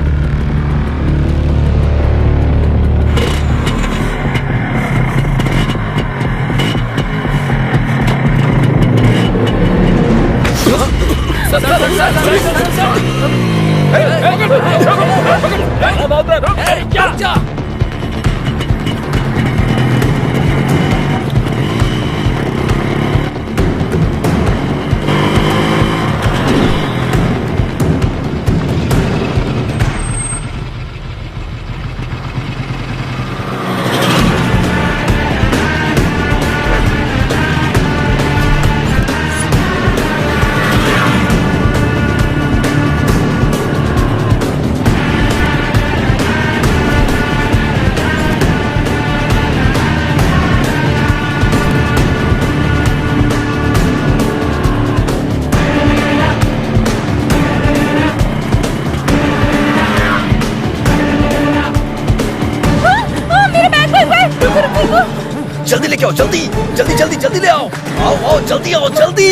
लेके आओ, जल्दी जल्दी जल्दी जल्दी ले आओ। आओ आओ जल्दी आओ, जल्दी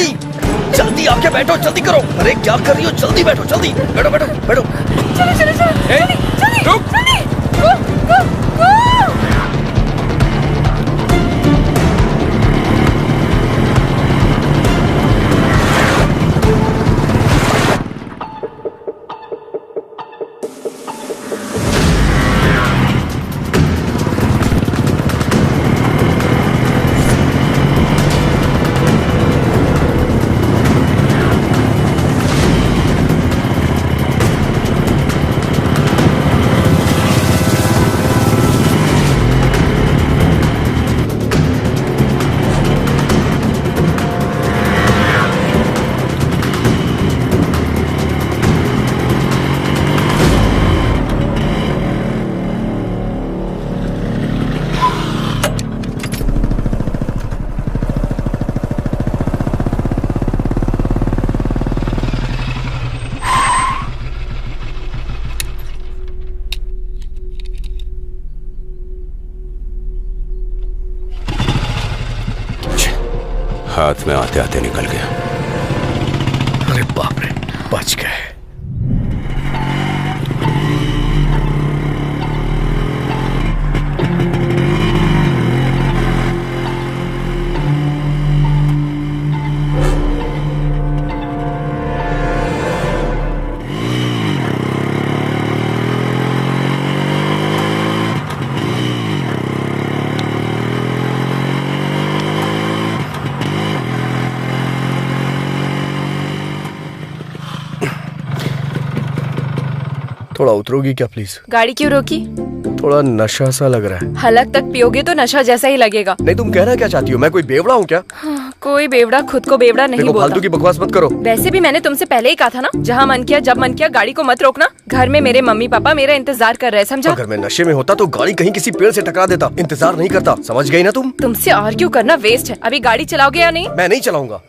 जल्दी आके बैठो, जल्दी करो। अरे क्या कर रही हो, जल्दी बैठो, जल्दी बैठो बैठो बैठो। चलो चलो चलो जल्दी जल्दी जल्दी गो गो गो। हाथ में आते आते निकल गया। अरे बाप रे, बच गए। थोड़ा उतरोगी क्या प्लीज? गाड़ी क्यों रोकी? थोड़ा नशा सा लग रहा है। हलक तक पियोगे तो नशा जैसा ही लगेगा। नहीं, तुम कहना क्या चाहती हो? मैं कोई बेवड़ा हूँ क्या? हाँ, कोई बेवड़ा खुद को बेवड़ा नहीं देखो, बोलता। फालतू की बकवास मत करो। वैसे भी मैंने तुमसे पहले ही कहा था ना, जहाँ मन किया जब मन किया गाड़ी को मत रोकना। घर में मेरे मम्मी पापा मेरा इंतजार कर रहे हैं, समझा? अगर मैं नशे में होता तो गाड़ी कहीं किसी पेड़ से टकरा देता, इंतजार नहीं करता। समझ गई ना तुम? तुमसे आर्ग्यू करना वेस्ट है। अभी गाड़ी चलाओगे या नहीं? मैं नहीं चलाऊंगा।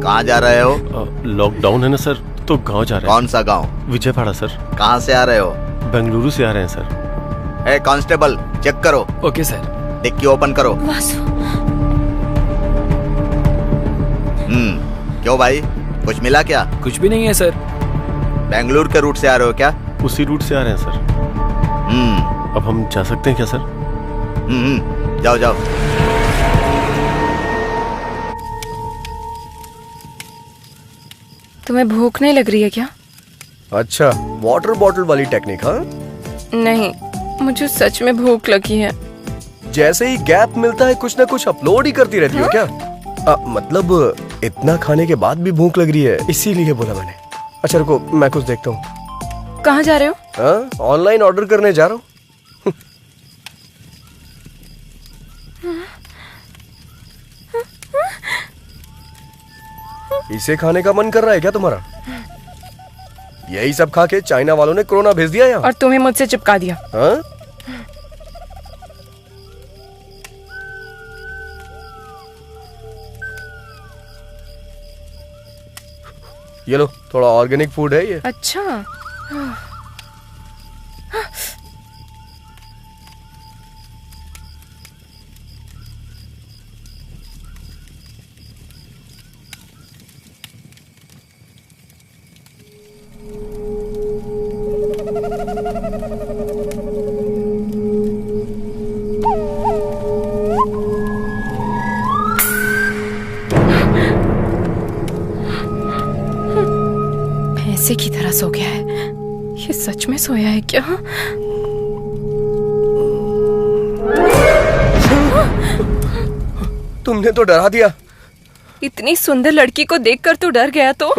कहाँ जा रहे हो? लॉकडाउन है ना सर, तो गांव जा रहे हैं। कौन सा गांव? विजयवाड़ा सर। कहाँ से आ रहे हो? बेंगलुरु से आ रहे हैं सर। ए कांस्टेबल, चेक करो। Okay sir. डिक्की ओपन करो। क्यों भाई, कुछ मिला क्या? कुछ भी नहीं है सर। बेंगलुरु के रूट से आ रहे हो क्या? उसी रूट से आ रहे हैं सर। अब हम जा सकते हैं क्या सर? जाओ जाओ। तुम्हें भूख नहीं लग रही है क्या? अच्छा, वाटर बॉटल वाली टेक्निक? हाँ नहीं, मुझे सच में भूख लगी है। जैसे ही गैप मिलता है कुछ ना कुछ अपलोड ही करती रहती हो क्या? मतलब इतना खाने के बाद भी भूख लग रही है, इसीलिए बोला मैंने। अच्छा रुको, मैं कुछ देखता हूँ। कहाँ जा रहे हो? ऑनलाइन ऑर्डर करने जा रहा हूँ। इसे खाने का मन कर रहा है क्या तुम्हारा? यही सब खा के चाइना वालों ने कोरोना भेज दिया यहाँ। और तुम्हें मुझसे चिपका दिया। हाँ? ये लो, थोड़ा ऑर्गेनिक फूड है ये। अच्छा। भैंसे की तरह सो गया है। ये सच में सोया है क्या? तुमने तो डरा दिया। इतनी सुंदर लड़की को देखकर तो डर गया, तो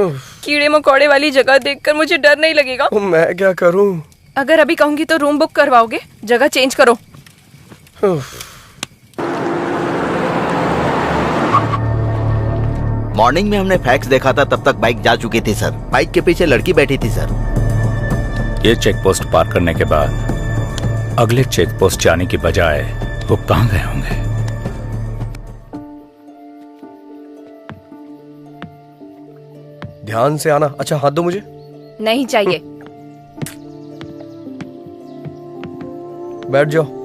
कीड़े मकोड़े वाली जगह देखकर मुझे डर नहीं लगेगा? मैं क्या करूं? अगर अभी कहूंगी तो रूम बुक करवाओगे? जगह चेंज करो। मॉर्निंग में हमने फैक्स देखा था, तब तक बाइक जा चुकी थी सर। बाइक के पीछे लड़की बैठी थी सर। ये चेक पोस्ट पार करने के बाद अगले चेक पोस्ट जाने की बजाय वो कहाँ गए होंगे? ध्यान से आना। अच्छा हाथ दो मुझे। नहीं चाहिए। बैठ जाओ।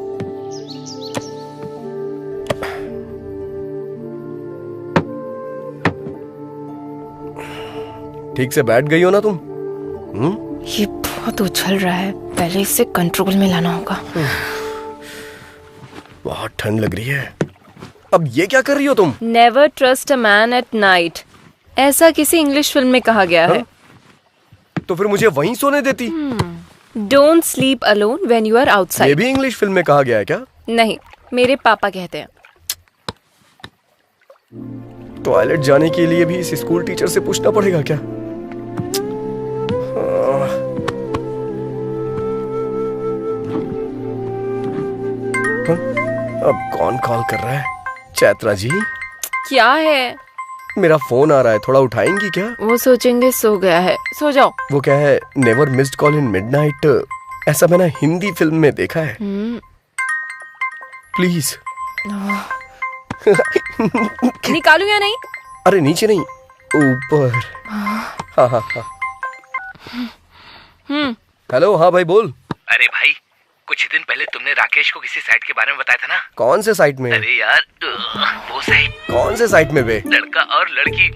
ठीक से बैठ गई हो ना तुम? ये बहुत उछल रहा है, पहले इसे कंट्रोल में लाना होगा। बहुत ठंड लग रही है। अब ये क्या कर रही हो तुम? Never trust a man at night, ऐसा किसी इंग्लिश फिल्म में कहा गया है। तो फिर मुझे वहीं सोने देती। Don't sleep alone when you are outside. ये भी इंग्लिश फिल्म में कहा गया है क्या? नहीं, मेरे पापा कहते हैं। टॉयलेट जाने के लिए भी इस स्कूल टीचर से पूछना पड़ेगा क्या? अब कौन कॉल कर रहा है? चैत्रा जी? क्या है? मेरा फोन आ रहा है, थोड़ा उठाएंगी क्या? वो सोचेंगे सो गया है, सो जाओ। वो क्या है? Never missed call in midnight, ऐसा मैंने हिंदी फिल्म में देखा है। प्लीज। निकालू या नहीं? अरे नीचे नहीं, ऊपर। हाँ हाँ हाँ। हेलो, हाँ भाई बोल। अरे भाई, कुछ दिन पहले तुमने राकेश को किसी साइट के बारे में बताया था ना? कौन से साइट में? अरे यार, वो साइट। कौन से साइट में बे? लड़का और लड़की।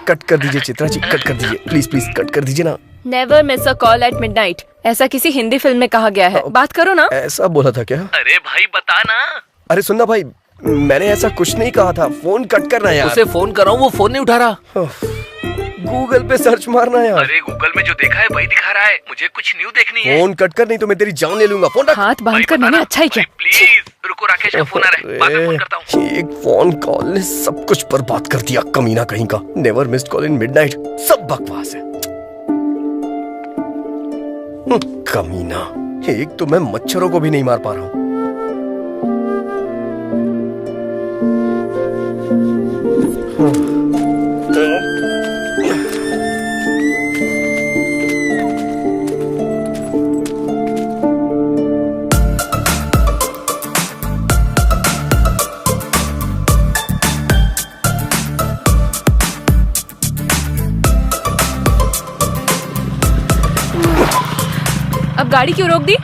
कट कर दीजिए चित्रा जी, कट कर दीजिए प्लीज प्लीज, कट कर दीजिए ना। Never miss a call at midnight, ऐसा किसी हिंदी फिल्म में कहा गया है। बात करो ना। ऐसा बोला था क्या? अरे भाई बता ना। अरे सुनना भाई, मैंने ऐसा कुछ नहीं कहा था। फोन कट करना यार। उसे फोन कर रहा हूँ, वो फोन नहीं उठा रहा। गूगल पे सर्च मारना यार। अरे गूगल में जो देखा है वही दिखा रहा है, मुझे कुछ न्यू देखनी है। फोन कट कर, नहीं तो मैं तेरी जान ले लूंगा। फोन रख। हाथ बांध कर मैंने अच्छा ही किया। प्लीज रुको, राकेश का फोन आ रहा है, बाद में फोन करता हूँ। एक फोन कॉल ने सब कुछ बर्बाद कर दिया, कमीना कहीं का। Never missed call in midnight, सब बकवास है। कमीना, एक तो मैं मच्छरों को भी नहीं मार पा रहा हूँ। अब गाड़ी क्यों रोक दी?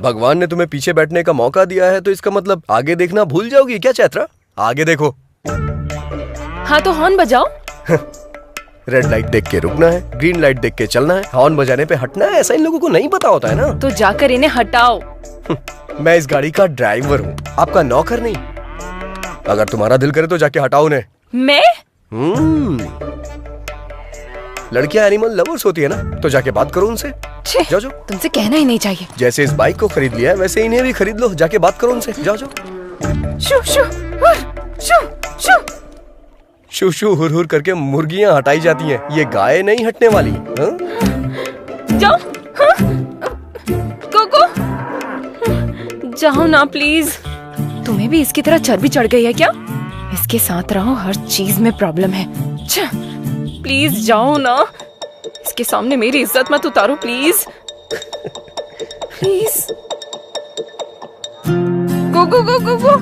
भगवान ने तुम्हें पीछे बैठने का मौका दिया है, तो इसका मतलब आगे देखना भूल जाओगी क्या चैत्रा? आगे देखो। हाँ तो हॉर्न बजाओ। रेड लाइट देख के रुकना है, ग्रीन लाइट देख के चलना है, हॉर्न बजाने पे हटना है। ऐसा इन लोगों को नहीं पता होता है ना। तो जाकर इन्हें हटाओ। मैं इस गाड़ी का ड्राइवर हूँ, आपका नौकर नहीं। अगर तुम्हारा दिल करे तो जाके हटाओ उन्हें। मैं? लड़कियां एनिमल लवर्स होती है ना, तो जाके बात करो उनसे। जाओ जाओ। तुमसे कहना ही नहीं चाहिए। जैसे इस बाइक को खरीद लिया है, वैसे इन्हें भी खरीद लो। जाके बात करो उनसे। जाओ जाओ। शू शू शू शू शू शू हुर हुर करके मुर्गियां हटाई जाती हैं, ये गाय नहीं हटने वाली। जाओ। कोको, जाओ ना प्लीज। तुम्हें भी इसकी तरह चर्बी चढ़ गई है क्या? इसके साथ रहो, हर चीज में प्रॉब्लम है। प्लीज जाओ ना, इसके सामने मेरी इज्जत मत उतारो प्लीज। प्लीज। गो गो गो गो गो।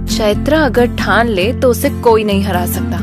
चैत्रा अगर ठान ले तो उसे कोई नहीं हरा सकता।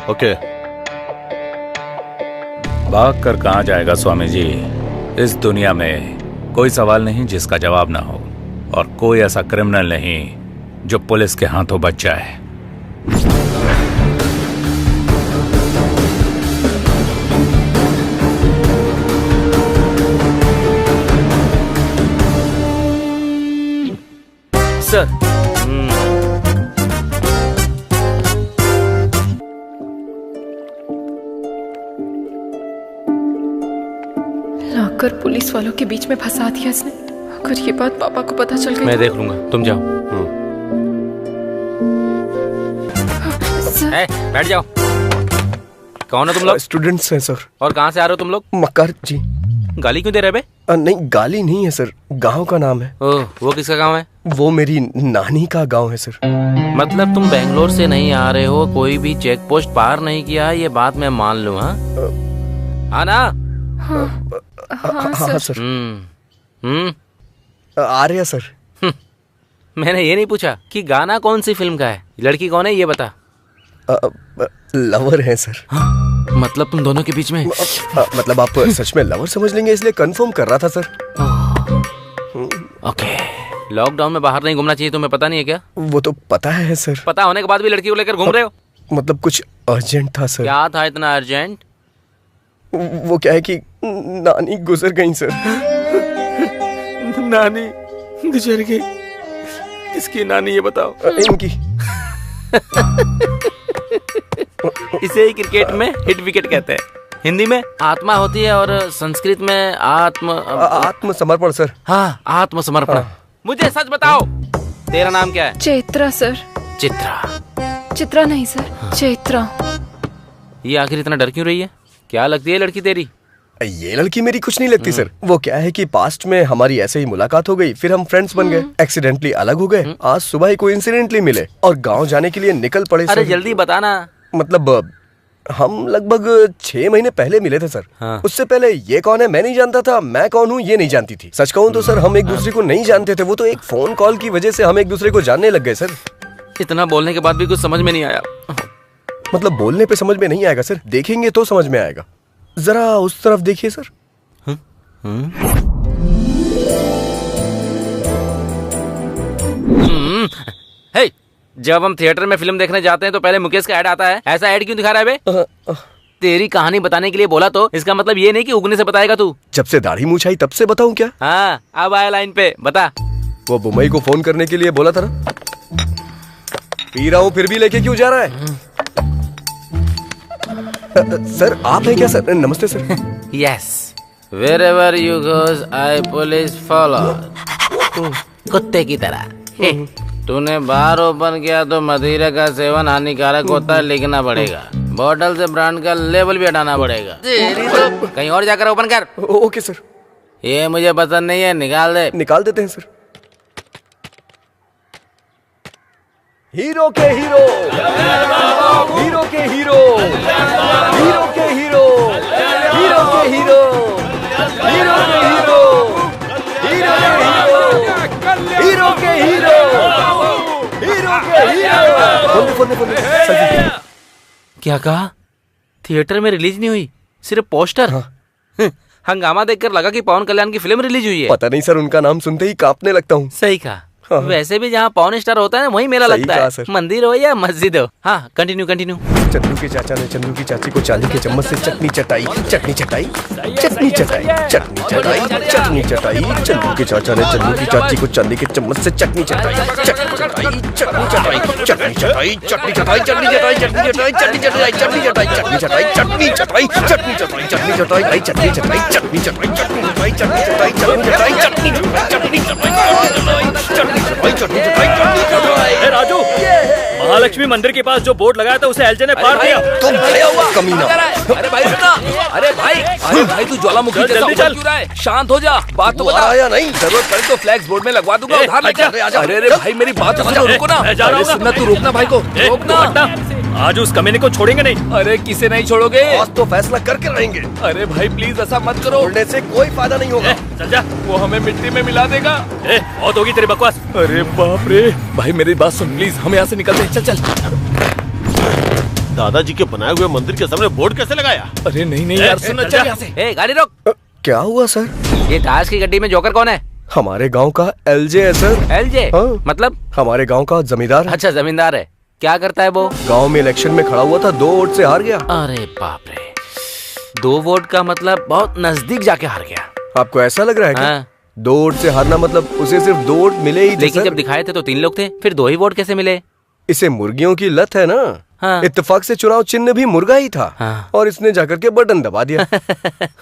ओके। भाग कर कहाँ जाएगा स्वामी जी? इस दुनिया में कोई सवाल नहीं जिसका जवाब ना हो, और कोई ऐसा क्रिमिनल नहीं जो पुलिस के हाथों बच जाए। सर, लाकर पुलिस वालों के बीच में फंसा दिया इसने। अगर ये बात पापा को पता चल गई मैं देख लूंगा, तुम जाओ। सर, बैठ जाओ। कौन हो तुम लोग? स्टूडेंट्स हैं सर। और कहाँ से आ रहे हो तुम लोग? मक्कार जी। गाली क्यों दे रहे बे? नहीं, गाली नहीं है सर, गांव का नाम है। ओह, वो किसका गांव है? वो मेरी नानी का गांव है सर। मतलब तुम बेंगलोर से नहीं आ रहे हो, कोई भी चेक पोस्ट पार नहीं किया, ये बात मैं मान लूँ। हाँ ना? हाँ सर। आ रहे हैं सर। मैंने ये नहीं पूछा कि गाना कौन सी फिल्म का है, लड़की कौन है ये बता। लवर है सर। मतलब तुम दोनों के बीच में? मतलब आप सच में लवर समझ लेंगे, इसलिए कंफर्म कर रहा था सर। ओके। लॉकडाउन में बाहर नहीं घूमना चाहिए, तुम्हें पता नहीं है क्या? वो तो पता है सर। पता होने के बाद भी लड़की को लेकर घूम रहे हो? मतलब कुछ अर्जेंट था सर। क्या था इतना अर्जेंट? वो क्या है कि नानी गुजर गई सर। नानी गुजर गई? किसकी नानी ये बताओ? इनकी। इसे ही क्रिकेट में हिट विकेट कहते हैं। हिंदी में आत्मा होती है और संस्कृत में आत्मसमर्पण सर। हाँ, आत्मसमर्पण। हाँ। मुझे सच बताओ, तेरा नाम क्या है? चैत्रा सर। चित्रा? चित्रा नहीं सर, हाँ। चैत्रा। ये आखिर इतना डर क्यों रही है? क्या लगती है लड़की तेरी? ये लड़की मेरी कुछ नहीं लगती सर। वो क्या है कि पास्ट में हमारी ऐसे ही मुलाकात हो गई, फिर हम फ्रेंड्स बन गए, एक्सीडेंटली अलग हो गए, आज सुबह ही कोइंसिडेंटली मिले और गांव जाने के लिए निकल पड़े। अरे जल्दी बताना। मतलब हम लगभग 6 महीने पहले मिले थे सर। हाँ। उससे पहले ये कौन है मैं नहीं जानता था, मैं कौन हूँ ये नहीं जानती थी। सच कहूँ तो सर हम एक दूसरे को नहीं जानते थे, वो तो एक फोन कॉल की वजह से हम एक दूसरे को जानने लग गए सर। इतना बोलने के बाद भी कुछ समझ में नहीं आया। मतलब बोलने पे समझ में नहीं आएगा सर, देखेंगे तो समझ में आएगा। जरा उस तरफ देखिए सर। हे, जब हम थिएटर में फिल्म देखने जाते हैं तो पहले मुकेश का ऐड आता है, ऐसा ऐड क्यों दिखा रहा है बे? तेरी कहानी बताने के लिए बोला तो इसका मतलब ये नहीं कि उगने से बताएगा तू। जब से दाढ़ी मूछ आई तब से बताऊं क्या? हाँ, अब आया लाइन पे, बता। वो बुमई को फोन करने के लिए बोला था ना। पी रहा हूँ फिर भी लेके क्यों जा रहा है? सर आप हैं क्या सर? नमस्ते sir. Yes, wherever you goes, I police follow. कुत्ते की तरह। तूने बार ओपन किया तो मदिरा का सेवन हानिकारक होता है लिखना पड़ेगा, बोतल से ब्रांड का लेबल भी हटाना पड़ेगा। तो कहीं और जाकर ओपन कर। Okay sir. ये मुझे पसंद नहीं है, निकाल दे। निकाल देते हैं सर। हीरो के हीरो, हीरो के हीरो, हीरो के हीरो, हीरो के हीरो, हीरो के हीरो, हीरो के हीरो, हीरो के हीरो, हीरो के हीरो। फोन क्या कहा? थिएटर में रिलीज नहीं हुई, सिर्फ पोस्टर। हाँ। हंगामा देखकर लगा कि पवन कल्याण की फिल्म रिलीज हुई है। पता नहीं सर, उनका नाम सुनते ही कांपने लगता हूँ। सही कहा। हाँ। वैसे भी जहाँ पॉर्न स्टार होता है ना वहीं मेला लगता है, मंदिर हो या मस्जिद हो। हाँ, कंटिन्यू कंटिन्यू। चंदू के चाचा ने चंदू की चाची को चांदी के चम्मच से चटनी चटाई, चटनी चटाई, चटनी चटाई, चटनी चटाई, चटनी चटाई। चंदू के चाचा ने चंदू की चाची को चांदी के चम्मच से चटनी चटाई, चटनी चटाई, चटनी चटाई, चटनी चटाई, चटनी चटाई, चटनी चटाई, चटनी चटाई, चटनी चटाई, चटनी चटाई, चटनी चटाई, चटनी चटाई, चटनी चटाई, चटनी चटाई, भाई चटनी चटाई, चटनी चटाई, चटनी चटाई, चटनी चटाई, चटनी चटाई, चटनी चटाई, चटनी चटाई, चटनी चटाई, चटनी चटाई। राजू, महालक्ष्मी मंदिर के पास जो बोर्ड लगाया था उसे एलजे ने फाड़ दिया। तुम खड़े हुआ कमीना। अरे भाई सुना, अरे भाई तू ज्वालामुखी जैसा उछल क्यों रहा है? शांत हो जा, बात तो बता। आया नहीं, जरूरत पड़े तो फ्लैक्स बोर्ड में लगवा दूंगा, उधार लेके। अरे भाई मेरी बात तो सुनो, रुको ना। सुनना, तू रोकना भाई को, रोकना। आज उस कमीने को छोड़ेंगे नहीं। अरे किसे नहीं छोड़ोगे? आज तो फैसला करके रहेंगे। अरे भाई प्लीज ऐसा मत करो, छोड़ने से कोई फायदा नहीं होगा। चल जा, वो हमें मिट्टी में मिला देगा। बहुत होगी तेरी बकवास। अरे बाप रे, भाई मेरी बात सुन प्लीज, हम यहाँ से निकलते हैं। चल चल। दादाजी के बनाए हुए मंदिर के सामने बोर्ड कैसे लगाया? अरे नहीं यार, सुनो, चल यहाँ से। ए, गाड़ी रोक। क्या हुआ सर? ये ताश की गड्डी में जोकर कौन है? हमारे गांव का एलजे है सर। एलजे? हाँ। मतलब? हमारे गांव का जमींदार है। अच्छा, जमींदार है। क्या करता है वो? गांव में इलेक्शन में खड़ा हुआ था, 2 वोट से हार गया। अरे बाप रे, 2 वोट का मतलब बहुत नजदीक जाके हार गया। आपको ऐसा लग रहा है क्या? हाँ। 2 वोट से हारना मतलब उसे सिर्फ 2 वोट मिले ही थे। लेकिन सर। जब दिखाए थे तो 3 लोग थे, फिर 2 ही वोट कैसे मिले? इसे मुर्गियों की लत है ना। हाँ। इत्तेफाक से चुनाव चिन्ह भी मुर्गा ही था। हाँ। और इसने जाकर के बटन दबा दिया।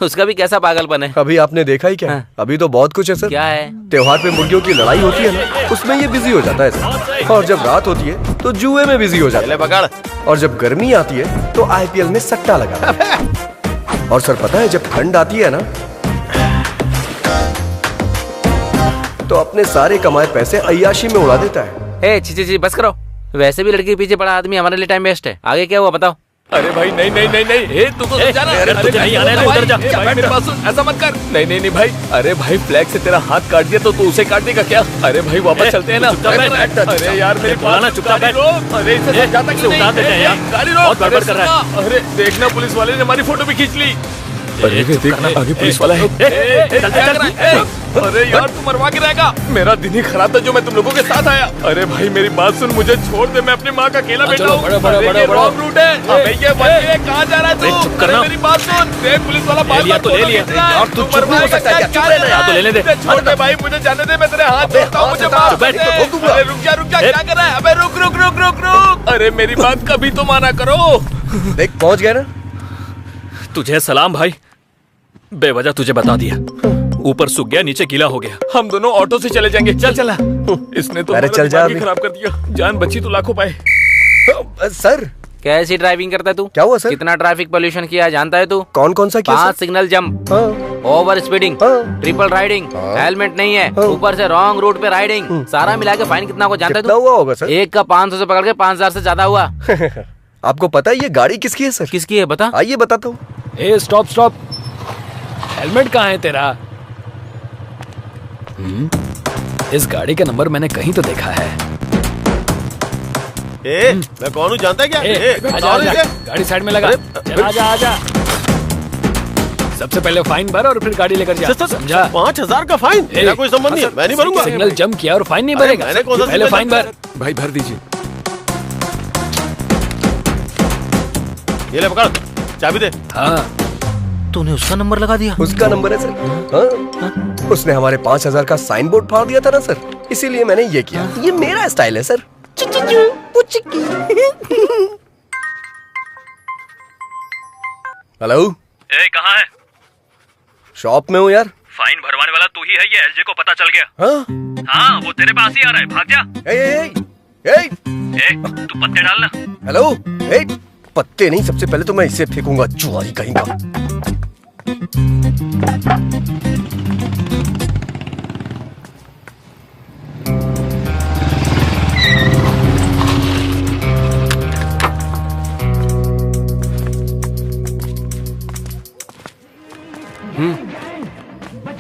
उसका भी कैसा पागलपन है। अभी आपने देखा ही क्या? हाँ। अभी तो बहुत कुछ है सर। क्या है? त्योहार पे मुर्गियों की लड़ाई होती है ना, उसमें ये बिजी हो जाता है सर। और जब रात होती है तो जुए में बिजी हो जाता है। पकड़। और जब गर्मी आती है तो आईपीएल में सट्टा लगाता है। और सर पता है, जब ठंड आती है ना तो अपने सारे कमाए पैसे अय्याशी में उड़ा देता है। ए, ची बस करो। वैसे भी लड़की के पीछे पड़ा आदमी हमारे लिए टाइम वेस्ट है। आगे क्या हुआ बताओ? अरे भाई नहीं, तू तो समझा ना। अरे तुझे नहीं आना है तो उधर जा। भाई मेरी बात सुन, ऐसा मत कर। नहीं भाई। अरे भाई, फ्लैग से तेरा हाथ काट दिया तो तू उसे काट देगा क्या? अरे भाई वापस चलते हैं ना। अरे यार मेरी बात चुपचाप बैठ। अरे इसे समझाता कि उतार देते हैं यार। गाड़ी रोक। बहुत गड़बड़ कर रहा है। अरे देखना, पुलिस वाले ने हमारी फोटो भी खींच ली। अरे देख, आगे पुलिस वाला है। अरे यार तू मरवा के रहेगा। मेरा दिन ही खराब था जो मैं तुम लोगों के साथ आया। अरे भाई मेरी बात सुन, मुझे छोड़ दे, मैं अपनी माँ का अकेला बेटा हूँ। रॉन्ग रूट है। अबे ये कहाँ जा रहा है तू? चुप करना। मेरी बात सुन, देख पुलिस वाला ले लिया तो ले लिया। और तू चुप नहीं हो सकता क्या? चुप रहना यार। तो लेने दे। छोड़ दे भाई, मुझे जाने दे, मैं तेरे हाथ जोड़ता हूँ, मुझे माफ कर दे। अरे रुक जा, क्या कर रहा है? अबे रुक। अरे मेरी बात कभी तो माना करो। देख पहुंच गए ना। तुझे सलाम भाई, बेवजह तुझे बता दिया। ऊपर सूख गया, नीचे गीला हो गया। हम दोनों ऑटो से चले जाएंगे। चल। इसने तो अरे चल जा अभी। खराब कर दिया। जान बची तो लाखों पाए। सर कैसी ड्राइविंग करता है तू? क्या हुआ सर? कितना ट्रैफिक पोल्यूशन किया जानता है तू? कौन सा किया? 5 signal jump, over speeding, triple riding, helmet नहीं है, ऊपर से रॉन्ग रूट पे राइडिंग। सारा मिला के फाइन कितना को जानता है तू? हुआ होगा सर? एक का 500 से पकड़ के 5000 से ज्यादा हुआ। आपको पता है ये गाड़ी किसकी है सर? किसकी है बता? आइए बताता हूँ। ए स्टॉप। हेलमेट कहाँ है तेरा? इस गाड़ी का नंबर मैंने कहीं तो देखा है। मैं कौन हूँ जानता है क्या? आजा। गाड़ी साइड में लगा। आजा। सबसे पहले फाइन भर और फिर गाड़ी लेकर जा। समझा? 5000 का फाइन? मेरा कोई संबंध नहीं है, मैं नहीं भरूंगा। सिग्नल जंप किया और फाइन नहीं भरेगा? मैंने कौन सा पहले फाइन भर। भाई भर दीजिए। ये ले पकड़, चाबी दे। हाँ, तूने उसका नंबर लगा दिया? उसका नंबर है सर। हाँ? उसने हमारे 5000 का साइन बोर्ड फाड़ दिया था ना सर, इसीलिए मैंने ये किया। ये मेरा स्टाइल है सर। हेलो, ए कहाँ है? शॉप में हूँ यार। फाइन भरवाने वाला तू ही है, ये एलजे को पता चल गया। हाँ, वो तेरे पास ही आ रहा है, भाग जा। ए, तू पत्ते डालना। हेलो, पत्ते नहीं, सबसे पहले तो मैं इसे फेंकूंगा, जुआरी कहीं का।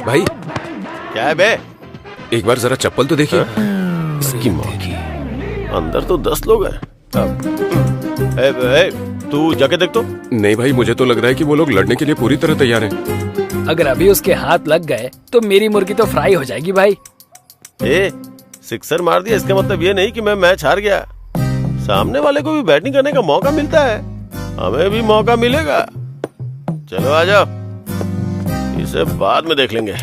भाई क्या है बे? एक बार जरा चप्पल तो देखिए। इसकी माँ की, अंदर तो 10 लोग हैं। तू जाके देख तो। नहीं भाई, मुझे तो लग रहा है कि वो लोग लड़ने के लिए पूरी तरह तैयार हैं। अगर अभी उसके हाथ लग गए तो मेरी मुर्गी तो फ्राई हो जाएगी भाई। सिक्सर मार दिया इसका मतलब ये नहीं कि मैं मैच हार गया। सामने वाले को भी बैटिंग करने का मौका मिलता है, हमें भी मौका मिलेगा। चलो आ जाओ, इसे बाद में देख लेंगे।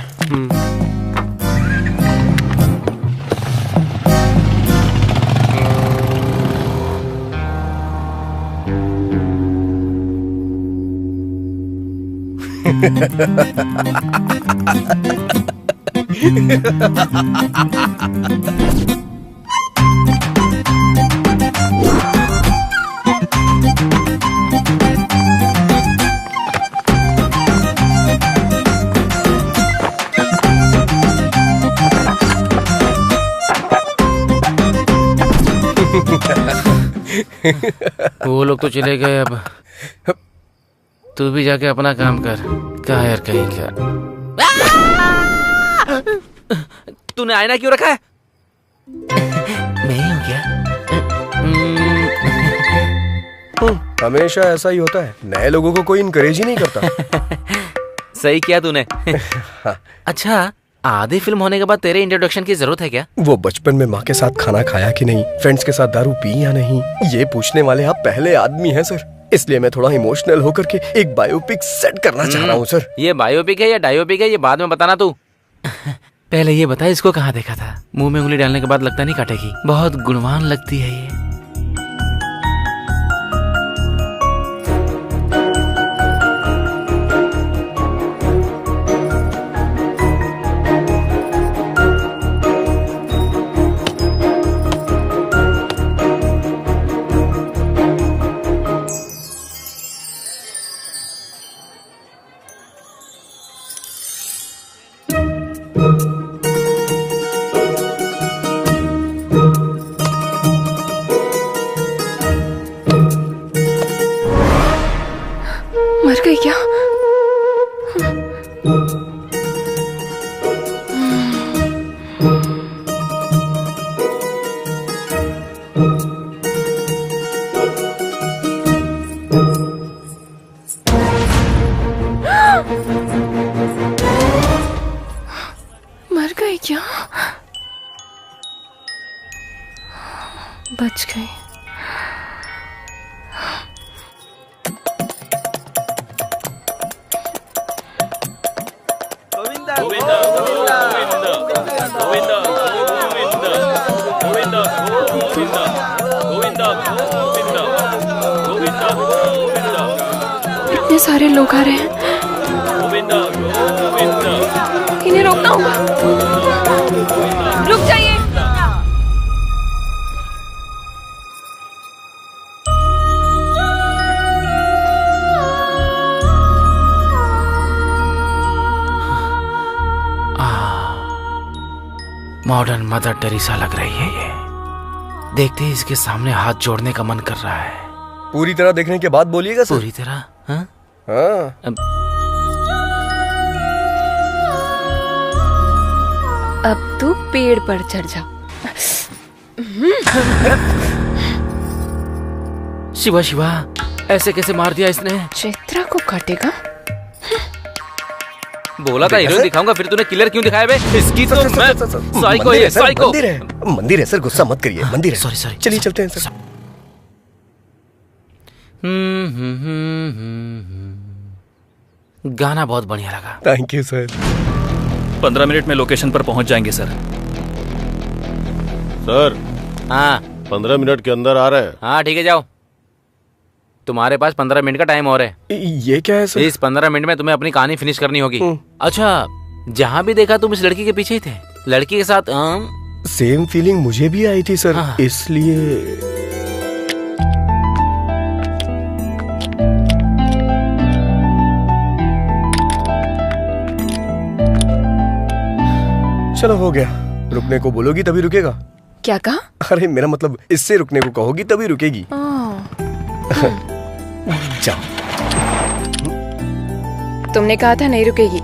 वो लोग तो चले गए, अब तू भी जाके अपना काम कर। क्या यार कहीं क्या? तूने आईना क्यों रखा है? मैं ही हूँ क्या? हमेशा ऐसा ही होता है, नए लोगों को कोई इनकरेज ही नहीं करता। सही किया तूने। अच्छा, आधी फिल्म होने के बाद तेरे इंट्रोडक्शन की जरूरत है क्या? वो बचपन में माँ के साथ खाना खाया कि नहीं, फ्रेंड्स के साथ दारू पी या नहीं, ये पूछने वाले आप पहले आदमी हैं सर। इसलिए मैं थोड़ा इमोशनल होकर के एक बायोपिक सेट करना चाह रहा हूँ सर। ये बायोपिक है या डायोपिक है, ये बाद में बताना तू। पहले ये बता, इसको कहाँ देखा था? मुंह में उंगली डालने के बाद लगता नहीं काटेगी। बहुत गुणवान लगती है ये। मर गई क्या? मर गई क्या? बच गई। इतने सारे लोग आ रहे हैं, इन्हें रोकना होगा। रुक जाइए। मॉडर्न मदर टेरेसा लग रही है ये। देखते ही इसके सामने हाथ जोड़ने का मन कर रहा है। पूरी तरह देखने के बाद बोलिएगा सर। पूरी तरह? हाँ? हाँ। अब तू पेड़ पर चढ़ जा। शिवा शिवा, ऐसे कैसे मार दिया इसने? चित्रा को काटेगा। बोला था हीरो दिखाऊंगा, फिर तूने किलर क्यों दिखाया बे? इसकी तो मैं साइको है, साइको। मंदिर है सर, गुस्सा मत करिए। मंदिर है। Sorry sorry. चलिए चलते हैं सर। गाना बहुत बढ़िया लगा। Thank you sir. 15 मिनट में लोकेशन पर पहुंच जाएंगे सर। सर। हाँ 15 मिनट के अंदर आ रहे हैं। हाँ ठीक है, जाओ। तुम्हारे पास 15 मिनट का टाइम और है। ये क्या है सर? इस 15 मिनट में तुम्हें अपनी कहानी फिनिश करनी होगी। अच्छा, जहाँ भी देखा तुम इस लड़की के पीछे ही थे। लड़की के साथ सेम फीलिंग मुझे भी आई थी सर। हाँ। इसलिए चलो हो गया। रुकने को बोलोगी तभी रुकेगा। क्या कहा? अरे मेरा मतलब इससे रुकने को कहोगी तभी रुकेगी। जाओ। तुमने कहा था नहीं रुकेगी।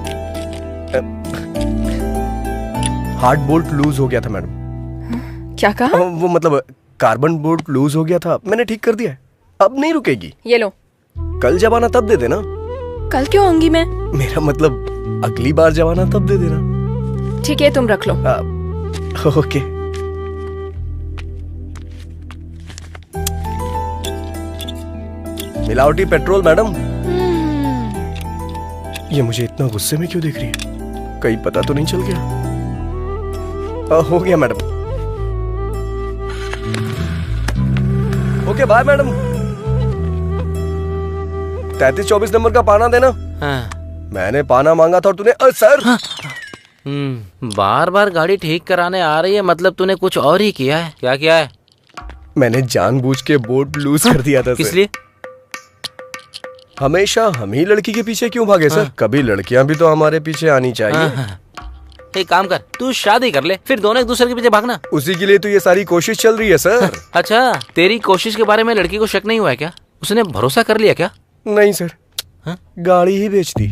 हार्ड बोल्ट लूज हो गया था मैडम। क्या कहा? वो मतलब कार्बन बोल्ट लूज हो गया था, मैंने ठीक कर दिया है। अब नहीं रुकेगी। ये लो। कल जब आना तब दे देना। कल क्यों आऊंगी मैं? मेरा मतलब अगली बार जब आना तब दे देना। ठीक है, तुम रख लो। ओके। मिलावटी पेट्रोल मैडम। ये मुझे इतना गुस्से में क्यों देख रही है? कहीं पता तो नहीं चल गया? हो गया madam. Okay bye madam. 3324 number का पाना देना। हाँ। मैंने पाना मांगा था और तूने सर। हाँ। बार बार गाड़ी ठीक कराने आ रही है, मतलब तूने कुछ और ही किया है। क्या किया है? मैंने जानबूझ के बोर्ड लूज कर दिया था। किस लिए? हमेशा हम ही लड़की के पीछे क्यों भागे सर? कभी लड़कियां भी तो हमारे पीछे आनी चाहिए। एक काम कर, तू शादी कर ले, फिर दोनों एक दूसरे के पीछे भागना। उसी के लिए तो ये सारी कोशिश चल रही है सर। अच्छा, तेरी कोशिश के बारे में लड़की को शक नहीं हुआ है क्या? उसने भरोसा कर लिया क्या? नहीं सर। गाड़ी ही बेच दी।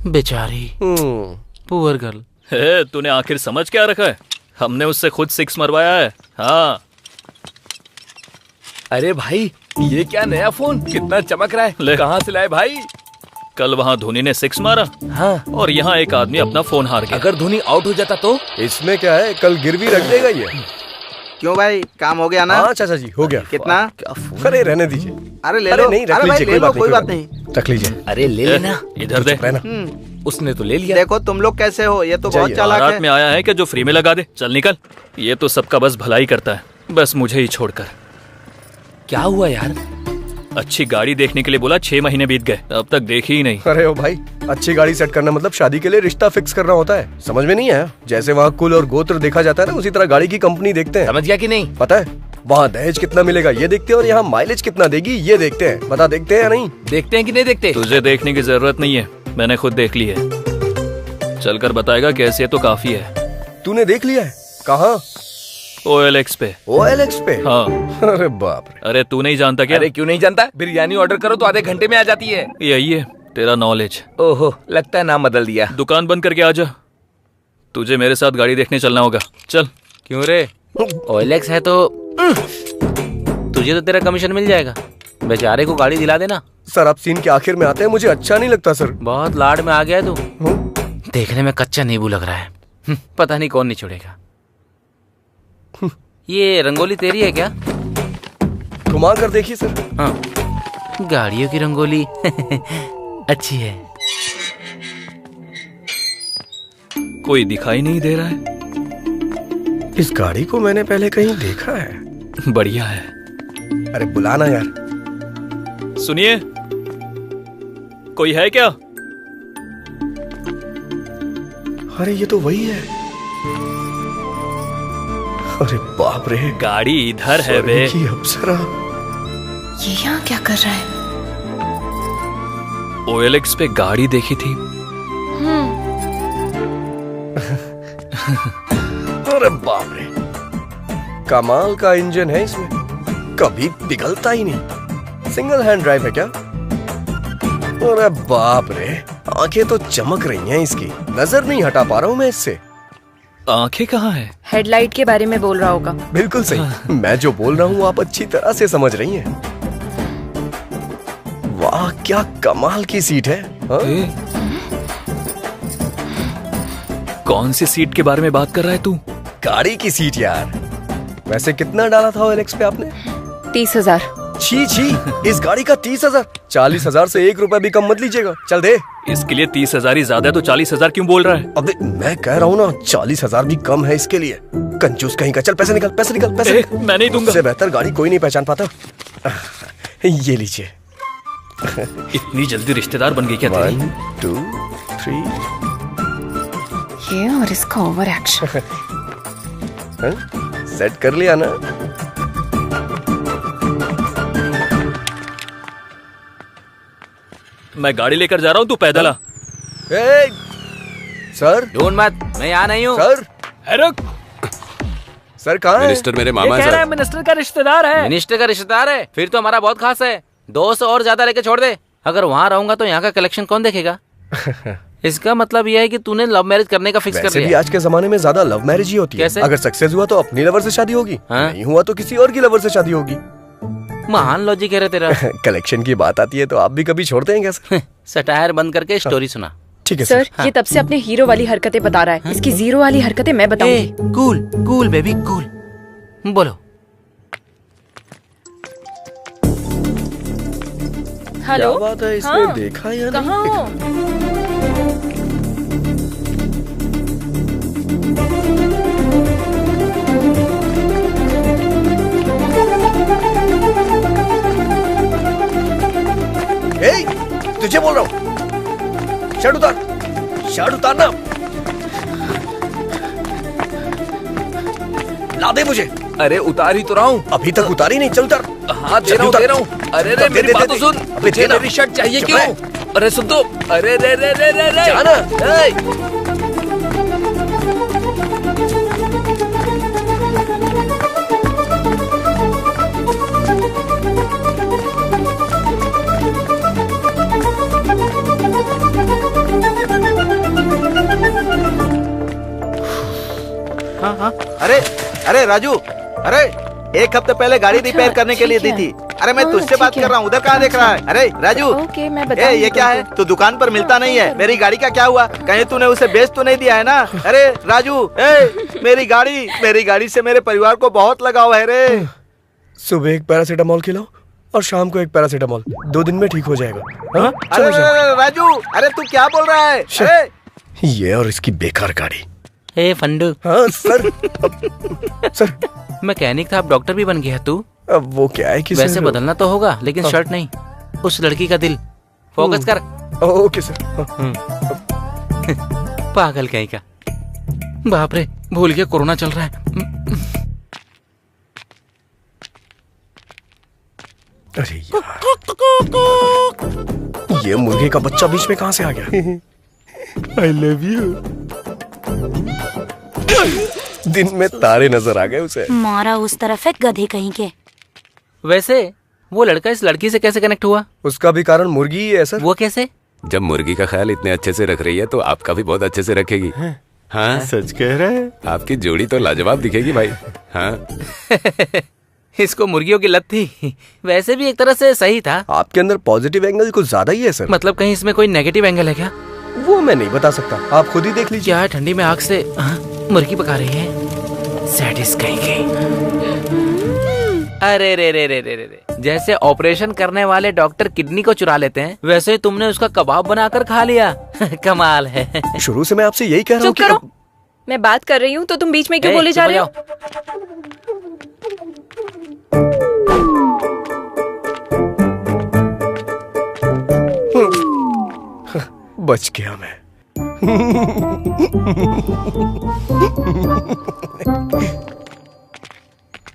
बेचारी पुअर गर्ल। तूने आखिर समझ क्या रखा है? हमने उससे खुद 6 मरवाया है। हाँ। अरे भाई, ये क्या नया फोन, कितना चमक रहा है। ले। कहाँ से लाए भाई? कल वहाँ धोनी ने 6 मारा हाँ। और यहाँ एक आदमी अपना फोन हार गया। अगर धोनी आउट हो जाता तो? इसमें क्या है, कल गिरवी रख देगा ये। क्यों भाई, काम हो गया ना? हाँ चाचा जी, हो गया। कितना? अरे रहने दीजिए। अरे ले अरे लो। नहीं, रख अरे भाई लीजिए, ले लो, कोई बात कोई नहीं। रख लीजिए। अरे ले लेना। इधर दे। उसने तो ले लिया। देखो तुम लोग कैसे हो, ये तो बहुत चालाक बारात है। में आया है कि जो फ्री में लगा दे। चल निकल। ये तो सबका बस भलाई करता है, बस मुझे ही छोड़कर। क्या हुआ यार? अच्छी गाड़ी देखने के लिए बोला, 6 महीने बीत गए, अब तक देखी ही नहीं। अरे ओ भाई, अच्छी गाड़ी सेट करना मतलब शादी के लिए रिश्ता फिक्स करना होता है, समझ में नहीं आया? जैसे वहाँ कुल और गोत्र देखा जाता है ना, उसी तरह गाड़ी की कंपनी देखते हैं। समझ गया कि नहीं? पता है, वहाँ दहेज कितना मिलेगा ये देखते हैं और यहाँ माइलेज कितना देगी ये देखते हैं। बता, देखते हैं या नहीं? देखते हैं कि नहीं देखते? तुझे देखने की जरूरत नहीं है, मैंने खुद देख ली है। चलकर बताएगा कैसे, तो काफी है। तूने देख लिया है? कहाँ? OLX पे। OLX पे? हाँ। अरे बाप रे। अरे तू नहीं जानता क्या? अरे क्यों नहीं जानता? बिरयानी ऑर्डर करो तो आधे घंटे में आ जाती है। यही है तेरा नॉलेज। ओहो, लगता है नाम बदल दिया। दुकान बंद करके आ जा, तुझे मेरे साथ गाड़ी देखने चलना होगा। चल। क्यों रे? OLX है तो तुझे तो तेरा कमीशन मिल जाएगा। बेचारे को गाड़ी दिला देना। सर आप सीन के आखिर में आते हैं, मुझे अच्छा नहीं लगता सर। बहुत लाड में आ गया है तू। देखने में कच्चा नींबू लग रहा है। पता नहीं कौन नहीं छोड़ेगा। ये रंगोली तेरी है क्या? घुमा कर देखिए सर। हाँ, गाड़ियों की रंगोली अच्छी है। कोई दिखाई नहीं दे रहा है। इस गाड़ी को मैंने पहले कहीं देखा है। बढ़िया है। अरे बुलाना यार। सुनिए, कोई है क्या? अरे ये तो वही है। अरे बाप रे, गाड़ी इधर है बे। की अप्सरा। ये यहाँ क्या कर रहा है? OLX पे गाड़ी देखी थी। अरे बाप रे, कमाल का इंजन है इसमें, कभी पिघलता ही नहीं। सिंगल हैंड ड्राइव है क्या? अरे बाप रे, आंखें तो चमक रही हैं इसकी, नजर नहीं हटा पा रहा हूँ मैं इससे। आंखें कहाँ है? हेडलाइट के बारे में बोल रहा होगा। बिल्कुल सही। मैं जो बोल रहा हूँ आप अच्छी तरह से समझ रही हैं। वाह क्या कमाल की सीट है। कौन सी सीट के बारे में बात कर रहा है तू? गाड़ी की सीट यार। वैसे कितना डाला था OLX पे आपने? 30,000। छी छी, इस गाड़ी का 30,000? 40,000 से 1 रुपया भी कम मत लीजिएगा। चल दे। इसके लिए 30,000 ही ज्यादा है तो 40,000 क्यों बोल रहा है? अबे मैं कह रहा हूँ ना, 40,000 भी कम है इसके लिए। कंजूस कहीं का। चल पैसे निकल, पैसे निकल, पैसे निकल। मैं नहीं दूंगा। इससे बेहतर गाड़ी कोई नहीं पहचान पाता। ये लीजिए। इतनी जल्दी रिश्तेदार बन गई क्या तेरी? 1 2 3। ये और इसका ओवर एक्शन। सेट कर लिया ना? मैं गाड़ी लेकर जा रहा हूँ, तू पैदल आ। सर ढूंढ मत, मैं यहाँ नहीं हूँ। सर रुक। सर कहाँ है? मिनिस्टर मेरे मामा है सर। मिनिस्टर का रिश्तेदार है। मिनिस्टर का रिश्तेदार है? फिर तो हमारा बहुत खास है। 200 और ज्यादा लेके छोड़ दे। अगर वहाँ रहूंगा तो यहाँ का कलेक्शन कौन देखेगा? इसका मतलब यह है कि तूने लव मैरिज करने का फिक्स कर वैसे लिया। भी आज के जमाने में ज्यादा लव मैरिज ही होती है। कैसे? अगर सक्सेस हुआ तो अपनी लवर से शादी होगी, नहीं हुआ तो किसी और की लवर से शादी होगी। महान लॉजिक है रे तेरा। कलेक्शन की बात आती है तो आप भी कभी छोड़ते हैं क्या सर? सटायर बंद करके स्टोरी सुना। ठीक है सर। ये तब से अपने हीरो वाली हरकतें बता रहा है। इसकी जीरो वाली हरकतें मैं बताऊंगी। Cool cool baby cool. बोलो। हेलो। क्या बात है, इसने देखा या नहीं? कहाँ हो? तुझे बोल रहा हूँ, शर्ट उतार, शर्ट उतारना। ला दे मुझे। अरे उतार ही तो रहा हूँ। अभी तक उतारी नहीं, चल उतार। हाँ दे रहा हूँ। अरे रे मेरी बात तो सुन। तुझे मेरी शर्ट चाहिए क्यों? अरे सुन तो। अरे रे रे रे रे रे। जाना। हाँ। अरे अरे राजू, अरे 1 हफ्ते पहले गाड़ी रिपेयर करने के लिए दी थी, अरे मैं तुझसे बात कर रहा हूँ, उधर कहाँ देख रहा है? अरे राजू, ओके मैं ए बताऊंगी ये क्या है? तुमको। तू दुकान पर मिलता नहीं है। मेरी गाड़ी का क्या हुआ? कहीं तूने उसे बेच तो नहीं दिया है ना? अरे राजू, मेरी गाड़ी से मेरे परिवार को बहुत लगाव है रे। सुबह एक पैरासीटामोल खिलाओ और शाम को एक पैरासीटामोल, 2 दिन में ठीक हो जाएगा। हाँ? अरे राजू, अरे तू क्या बोल रहा है? अरे ये और इसकी बेकार गाड़ी। हे फंडू। हाँ सर। सर मैकेनिक था, अब डॉक्टर भी बन गया तू। अब वो क्या है कि वैसे सर, बदलना तो होगा, लेकिन हाँ। शर्ट नहीं, उस लड़की का दिल। फोकस कर। Okay sir. पागल कहीं का। बाप रे, भूल गया कोरोना चल रहा है। अरे यार, ये मुर्गे का बच्चा बीच में कहाँ से आ गया? I love you. दिन में तारे नजर आ गए उसे। मारा उस तरफ है गधे कहीं के। वैसे वो लड़का इस लड़की से कैसे कनेक्ट हुआ? उसका भी कारण मुर्गी ही है सर। वो कैसे? जब मुर्गी का ख्याल इतने अच्छे से रख रही है तो आपका भी बहुत अच्छे से रखेगी। हाँ सच कह रहे हैं। आपकी जोड़ी तो लाजवाब दिखेगी भाई। हाँ इसको मुर्गियों की लत थी। वैसे भी एक तरह से सही था। आपके अंदर पॉजिटिव एंगल कुछ ज्यादा ही है सर। मतलब कहीं इसमें कोई नेगेटिव एंगल है क्या? वो मैं नहीं बता सकता, आप खुद ही देख लीजिए। क्या है, ठंडी में आग से मुर्गी पका रही है? सैडिस्ट कहीं की। अरे रे रे रे रे रे, जैसे ऑपरेशन करने वाले डॉक्टर किडनी को चुरा लेते हैं, वैसे तुमने उसका कबाब बनाकर खा लिया। कमाल है। शुरू से मैं आपसे यही कह रहा हूँ चुप करो, मैं बात कर रही हूँ तो तुम बीच में क्यों बोले जा रहे हो? बच गया मैं।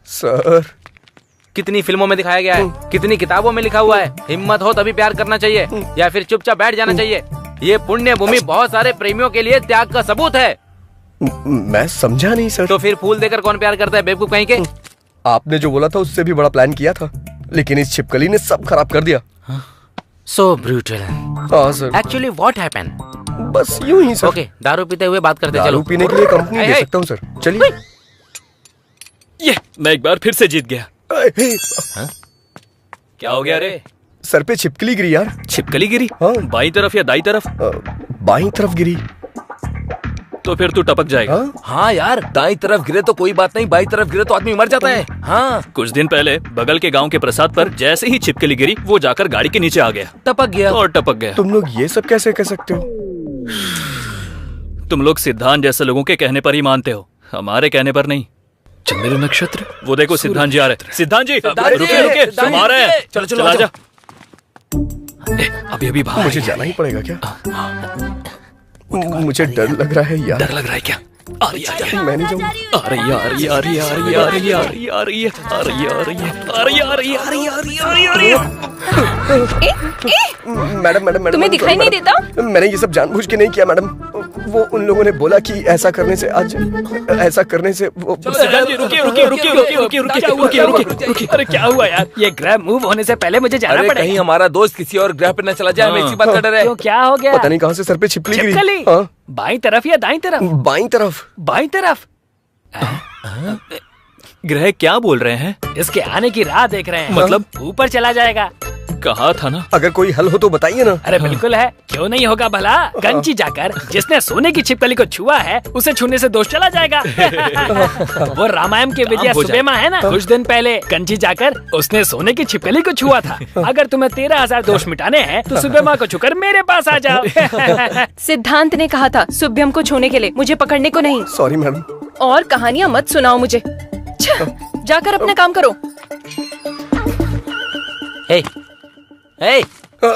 सर, कितनी फिल्मों में दिखाया गया है, कितनी किताबों में लिखा हुआ है, हिम्मत हो तभी प्यार करना चाहिए या फिर चुपचाप बैठ जाना चाहिए। ये पुण्य भूमि बहुत सारे प्रेमियों के लिए त्याग का सबूत है। मैं समझा नहीं सर। तो फिर फूल देकर कौन प्यार करता है, बेवकूफ कहीं के? आपने जो बोला था उससे भी बड़ा प्लान किया था, लेकिन इस छिपकली ने सब खराब कर दिया। सो ब्रूटल। हाँ सर। Actually what happened? बस यूं ही सर। ओके, दारू पीते हुए बात करते चलो। दारू पीने के लिए कंपनी दे सकता हूँ सर, चलिए। ये मैं एक बार फिर से जीत गया। क्या हो गया रे? सर पे छिपकली गिरी यार। छिपकली गिरी? हाँ। बाई तरफ या दाई तरफ? बाई तरफ गिरी। तो फिर तू टपक जाएगा। हाँ यार, दाई तरफ गिरे तो कोई बात नहीं, बाई तरफ गिरे तो आदमी मर जाता है। हाँ, कुछ दिन पहले बगल के गांव के प्रसाद पर जैसे ही छिपकली गिरी, वो जाकर गाड़ी के नीचे आ गया, टपक गया और टपक गया। तुम लोग ये सब कैसे कह सकते हो? तुम लोग सिद्धांत जैसे लोगों के कहने पर ही मानते हो, हमारे कहने पर नहीं। चंद्र नक्षत्र, वो देखो सिद्धांत जी आ रहे। सिद्धांत जी रुके रुके, तुम आ रहे हैं। चलो चलो आजा। अभी अभी बाहर मुझे जाना ही पड़ेगा क्या? मुझे डर लग रहा है यार। डर लग रहा है क्या? आ रही है, मैं नहीं जाऊंगा। आ रही है, आ रही है, आ रही है, आ रही है, आ रही है, आ रही है, आ रही है, आ रही है, आ रही है, आ रही है, आ रही है, आ रही है, आ रही है, आ रही है, आ रही है। मैडम मैडम तुम्हें दिखाई नहीं देता? मैंने ये सब जानबूझ के नहीं किया मैडम। वो उन लोगों ने बोला कि ऐसा करने से आज ऐसा करने से वो। सिद्धांत जी रुकिए रुकिए रुकिए रुकिए रुकिए रुकिए रुकिए रुकिए रुकिए। अरे क्या हुआ यार? ये ग्रैब मूव होने से पहले मुझे जाना पड़ेगा। कहीं हमारा दोस्त किसी और ग्रह पे न चला जाए, हमें इसी बात का डर है। तो क्या हो गया? पता नहीं कहाँ से सर पे छिपकली गिरी। छिपकली? हाँ। बाईं तरफ या दाईं तरफ? बाईं तरफ। बाईं तरफ। ग्रह क्या बोल रहे हैं? इसके आने की राह देख रहे हैं। मतलब? ऊपर चला जाएगा। कहा था ना। अगर कोई हल हो तो बताइए ना। अरे बिल्कुल है, क्यों नहीं होगा भला। कंची जाकर जिसने सोने की छिपकली को छुआ है, उसे छूने से दोष चला जाएगा। वो रामायण के विजय सुबेमा है ना, कुछ दिन पहले कंची जाकर उसने सोने की छिपकली को छुआ था। अगर तुम्हें 13,000 दोष मिटाने हैं तो सुबेमा को छूकर मेरे पास आ जाओ। सिद्धांत ने कहा था शुभ्यम को छूने के लिए, मुझे पकड़ने को नहीं। Sorry madam. और कहानियाँ मत सुनाओ मुझे। जाकर अपना काम करो।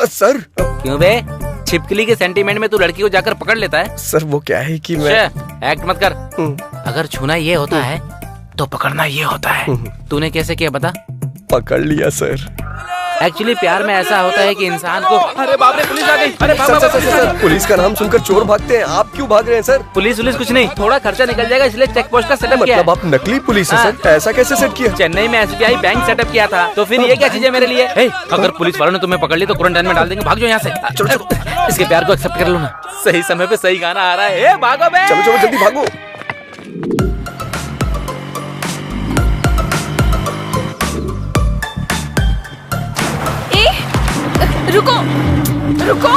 सर। क्यों बे? छिपकली के सेंटीमेंट में तू लड़की को जाकर पकड़ लेता है? सर वो क्या है कि मैं एक्ट मत कर। अगर छूना ये होता है तो पकड़ना ये होता है। तूने कैसे किया बता? पकड़ लिया सर। एक्चुअली प्यार में ऐसा होता है कि इंसान को। अरे बाप रे, पुलिस आ गई। अरे sir, sir, sir, sir, police का नाम सुनकर चोर भागते हैं, आप क्यों भाग रहे हैं सर? पुलिस कुछ नहीं, थोड़ा खर्चा निकल जाएगा इसलिए चेक पोस्ट का सेटअप किया है। मतलब आप नकली पुलिस है सर? ऐसा कैसे सेट किया? चेन्नई में SBI बैंक सेटअप किया था, तो फिर ये क्या चीजें मेरे लिए? अगर पुलिस वालों ने तुम्हें पकड़ ली तो क्वारंटाइन में डाल देंगे। भाग जाओ यहाँ से। चलो चलो, इसके प्यार को एक्सेप्ट कर लो ना। सही समय पे सही गाना आ रहा है। भागो बे। चलो चलो जल्दी भागो। रुको रुको,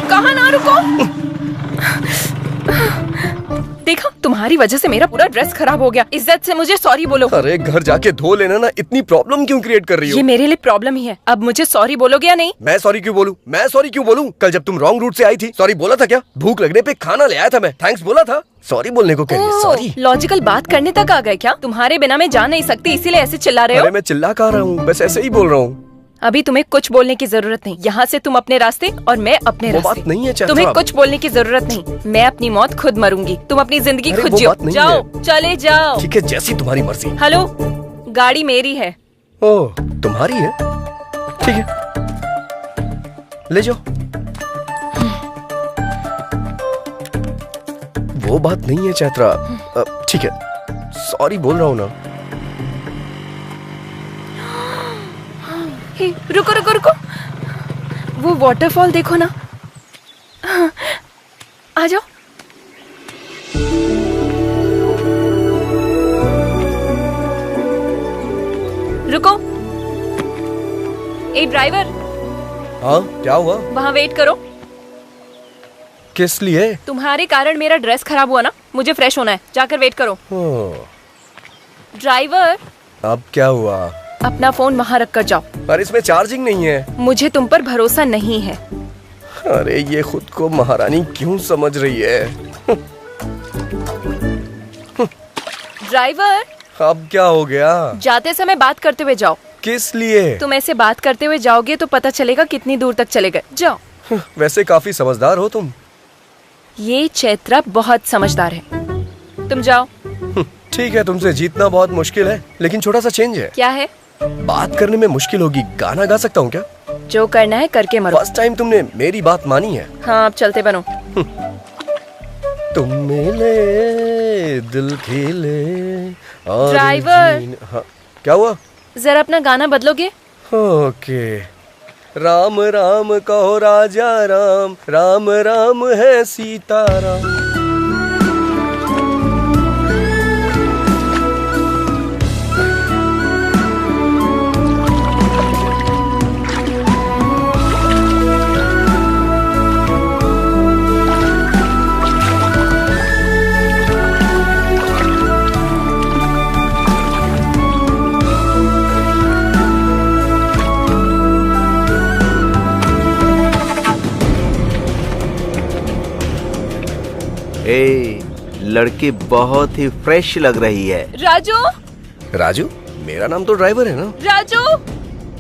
कहाँ ना रुको। देखा, तुम्हारी वजह से मेरा पूरा ड्रेस खराब हो गया। इज्जत से मुझे सॉरी बोलो। अरे घर जाके धो लेना ना, इतनी प्रॉब्लम क्यों क्रिएट कर रही हो? ये मेरे लिए प्रॉब्लम ही है। अब मुझे सॉरी बोलोगे या नहीं? मैं सॉरी क्यों बोलूं? मैं सॉरी क्यों बोलूं? कल जब तुम रॉन्ग रूट से आई थी सॉरी बोला था क्या? भूख लगने पे खाना ले आया था मैं, थैंक्स बोला था। सॉरी बोलने को कह सॉरी? लॉजिकल बात करने तक आ गए क्या? तुम्हारे बिना मैं जा नहीं सकती, इसीलिए ऐसे चिल्ला रहे हो? अरे मैं चिल्ला कह रहा हूँ, बस ऐसे ही बोल रहा हूँ। अभी तुम्हें कुछ बोलने की जरूरत नहीं। यहाँ से तुम अपने रास्ते और मैं अपने रास्ते। बात नहीं है चैत्रा। तुम्हें कुछ बोलने की जरूरत नहीं। मैं अपनी मौत खुद मरूंगी, तुम अपनी जिंदगी खुद जियो। जाओ, चले जाओ। ठीक है, जैसी तुम्हारी मर्जी। हेलो, गाड़ी मेरी है। ओह, तुम्हारी है? ठीक है, ले जाओ। वो बात नहीं है चैत्रा। ठीक है, सॉरी बोल रहा हूँ ना। रुको रुको रुको, वो वाटरफॉल देखो ना। आ जाओ। रुको, ए ड्राइवर। हाँ, क्या हुआ? वहाँ वेट करो। किस लिए? तुम्हारे कारण मेरा ड्रेस खराब हुआ ना, मुझे फ्रेश होना है, जाकर वेट करो। ड्राइवर। अब क्या हुआ? अपना फोन वहाँ रख कर जाओ। पर इसमें चार्जिंग नहीं है। मुझे तुम पर भरोसा नहीं है। अरे ये खुद को महारानी क्यों समझ रही है? ड्राइवर। अब क्या हो गया? जाते समय बात करते हुए जाओ। किस लिए? तुम ऐसे बात करते हुए जाओगे तो पता चलेगा कितनी दूर तक चले गए। जाओ। वैसे काफी समझदार हो तुम। ये चैत्रा बहुत समझदार है। तुम जाओ। ठीक है, तुमसे जीतना बहुत मुश्किल है, लेकिन छोटा सा चेंज है। क्या है? बात करने में मुश्किल होगी, गाना गा सकता हूँ क्या? जो करना है करके मरो। फर्स्ट टाइम तुमने मेरी बात मानी है। हाँ, अब चलते बनो। तुम मिले दिल खिले। ड्राइवर। हाँ, क्या हुआ? जरा अपना गाना बदलोगे? ओके। राम राम कहो राजा राम, राम राम है सीताराम। लड़की बहुत ही फ्रेश लग रही है। राजू। राजू? मेरा नाम तो ड्राइवर है ना। राजू।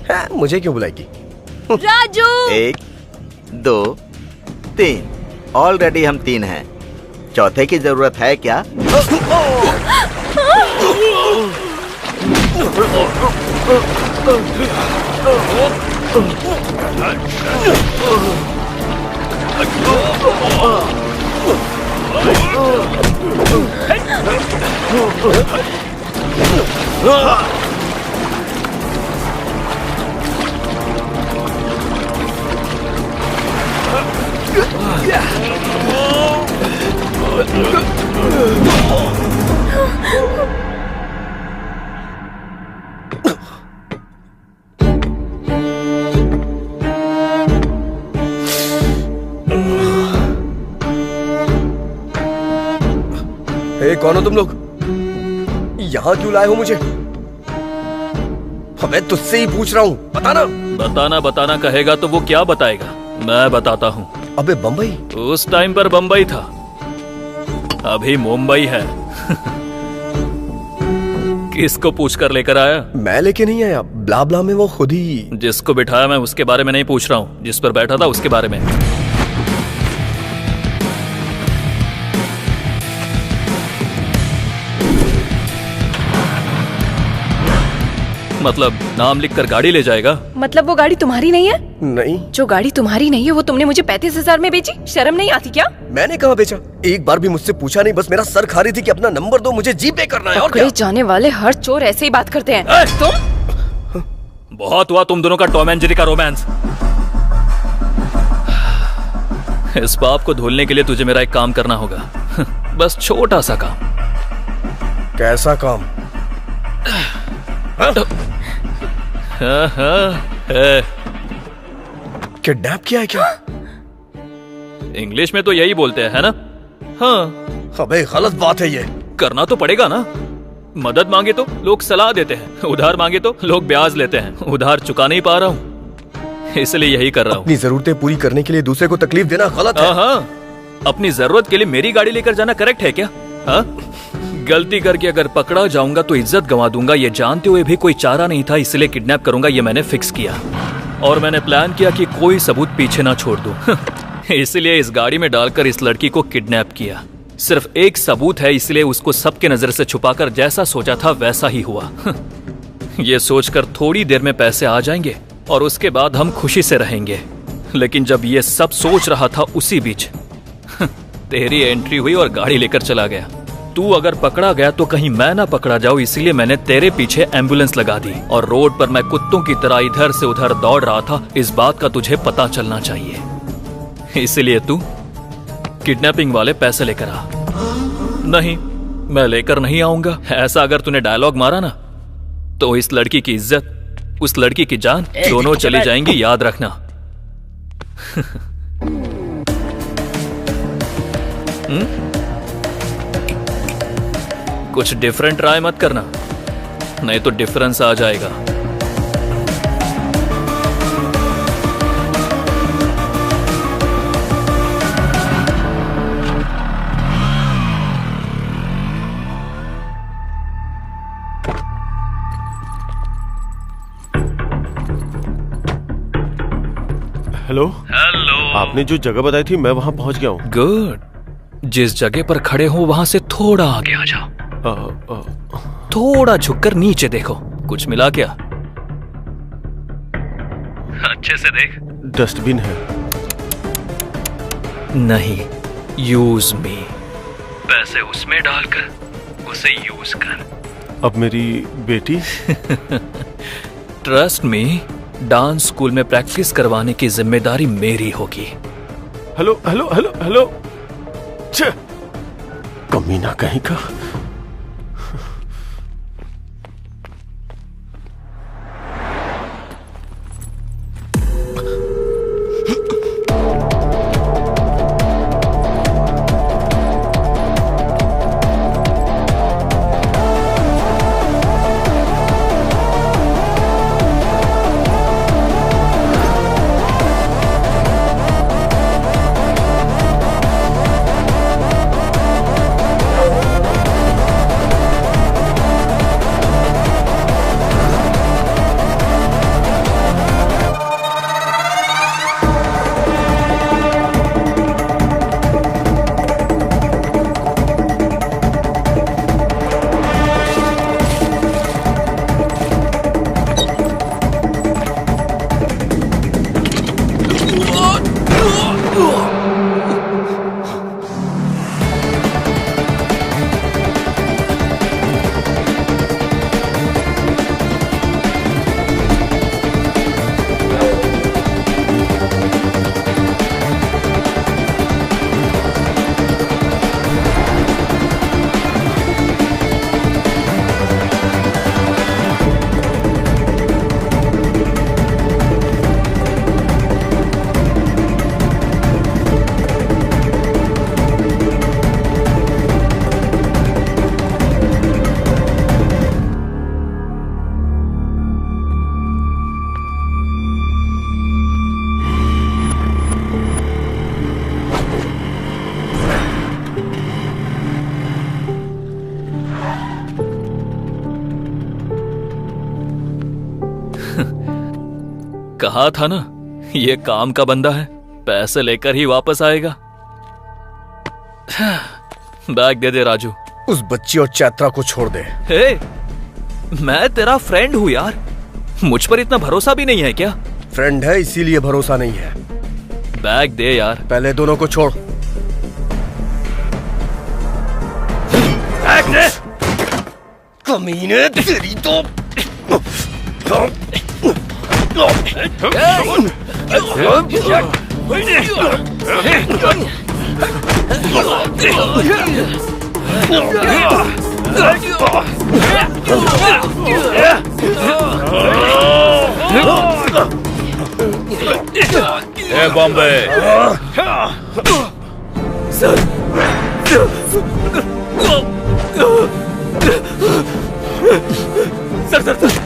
हाँ, मुझे क्यों बुलाएगी? राजू। 1 2 3, ऑलरेडी हम 3 हैं। चौथे की जरूरत है क्या? कौन हो तुम लोग? यहाँ क्यों लाए हो मुझे? मैं तुझसे ही पूछ रहा हूँ, बताना। बताना कहेगा तो वो क्या बताएगा? मैं बताता हूँ। अबे बम्बई? उस टाइम पर बम्बई था, अभी मुंबई है। किसको पूछ कर लेकर आया? मैं लेके नहीं आया, ब्ला ब्ला में वो खुद ही। जिसको बिठाया मैं उसके बारे में नहीं पूछ रहा हूँ, जिस पर बैठा था उसके बारे में। मतलब नाम लिखकर गाड़ी ले जाएगा? मतलब वो गाड़ी तुम्हारी नहीं है? नहीं। जो गाड़ी तुम्हारी नहीं है वो तुमने मुझे 35,000 में बेची? शर्म नहीं आती क्या? मैंने कहाँ बेचा? एक बार भी मुझसे पूछा नहीं, बस मेरा सर खा रही थी कि अपना नंबर दो, मुझे जीपे करना है। और क्या? जाने वाले हर चोर ऐसे ही बात करते हैं। तुम? बहुत हुआ तुम दोनों का टॉम एंड जेरी का रोमांस। इस पाप को धुलने के लिए तुझे मेरा एक काम करना होगा। बस छोटा सा काम। कैसा काम? किडनैप किया है क्या? इंग्लिश में तो यही बोलते हैं, है ना? हाँ। अबे गलत बात है ये। करना तो पड़ेगा ना। मदद मांगे तो लोग सलाह देते हैं, उधार मांगे तो लोग ब्याज लेते हैं। उधार चुका नहीं पा रहा हूँ, इसलिए यही कर रहा हूँ। अपनी जरूरतें पूरी करने के लिए दूसरे को तकलीफ देना गलत है। हाँ, अपनी जरूरत के लिए मेरी गाड़ी लेकर जाना करेक्ट है क्या? हाँ, गलती करके अगर पकड़ा जाऊंगा तो इज्जत गंवा दूंगा। ये जानते हुए भी कोई चारा नहीं था, इसलिए किडनैप करूंगा ये मैंने फिक्स किया। और मैंने प्लान किया कि कोई सबूत पीछे ना छोड़ दूं। इसलिए इस गाड़ी में डालकर इस लड़की को किडनैप किया। सिर्फ एक सबूत है, इसलिए उसको सबके नजर से छुपाकर जैसा सोचा था वैसा ही हुआ। ये सोचकर थोड़ी देर में पैसे आ जाएंगे और उसके बाद हम खुशी से रहेंगे। लेकिन जब ये सब सोच रहा था उसी बीच तेरी एंट्री हुई और गाड़ी लेकर चला गया। तू अगर पकड़ा गया तो कहीं मैं ना पकड़ा जाऊं, इसलिए मैंने तेरे पीछे एम्बुलेंस लगा दी। और रोड पर मैं कुत्तों की तरह इधर से उधर दौड़ रहा था। इस बात का तुझे पता चलना चाहिए, इसलिए तू किडनैपिंग वाले पैसे लेकर आ। नहीं, मैं लेकर नहीं आऊंगा। ऐसा अगर तूने डायलॉग मारा ना तो इस लड़की की इज्जत, उस लड़की की जान दोनों चली जाएंगी, याद रखना। कुछ डिफरेंट ट्राई मत करना, नहीं तो डिफरेंस आ जाएगा। हेलो आपने जो जगह बताई थी मैं वहां पहुंच गया हूँ। गुड। जिस जगह पर खड़े हो वहां से थोड़ा आगे आ जाओ। थोड़ा झुककर नीचे देखो, कुछ मिला क्या? अच्छे से देख। डस्टबिन है। नहीं, यूज मी। पैसे उसमें डालकर उसे यूज कर। अब मेरी बेटी? ट्रस्ट मी, डांस स्कूल में प्रैक्टिस करवाने की जिम्मेदारी मेरी होगी। Hello hello hello hello. कमीना कहीं का। कहा था ना, ये काम का बंदा है, पैसे लेकर ही वापस आएगा। बैग दे दे राजू। उस बच्ची और चैत्रा को छोड़ दे। हे, मैं तेरा फ्रेंड हूँ यार, मुझ पर इतना भरोसा भी नहीं है क्या? फ्रेंड है इसीलिए भरोसा नहीं है। बैग दे यार। पहले दोनों को छोड़। बैग दे। कमीने तेरी तो। ए Bombay. Sir sir sir sir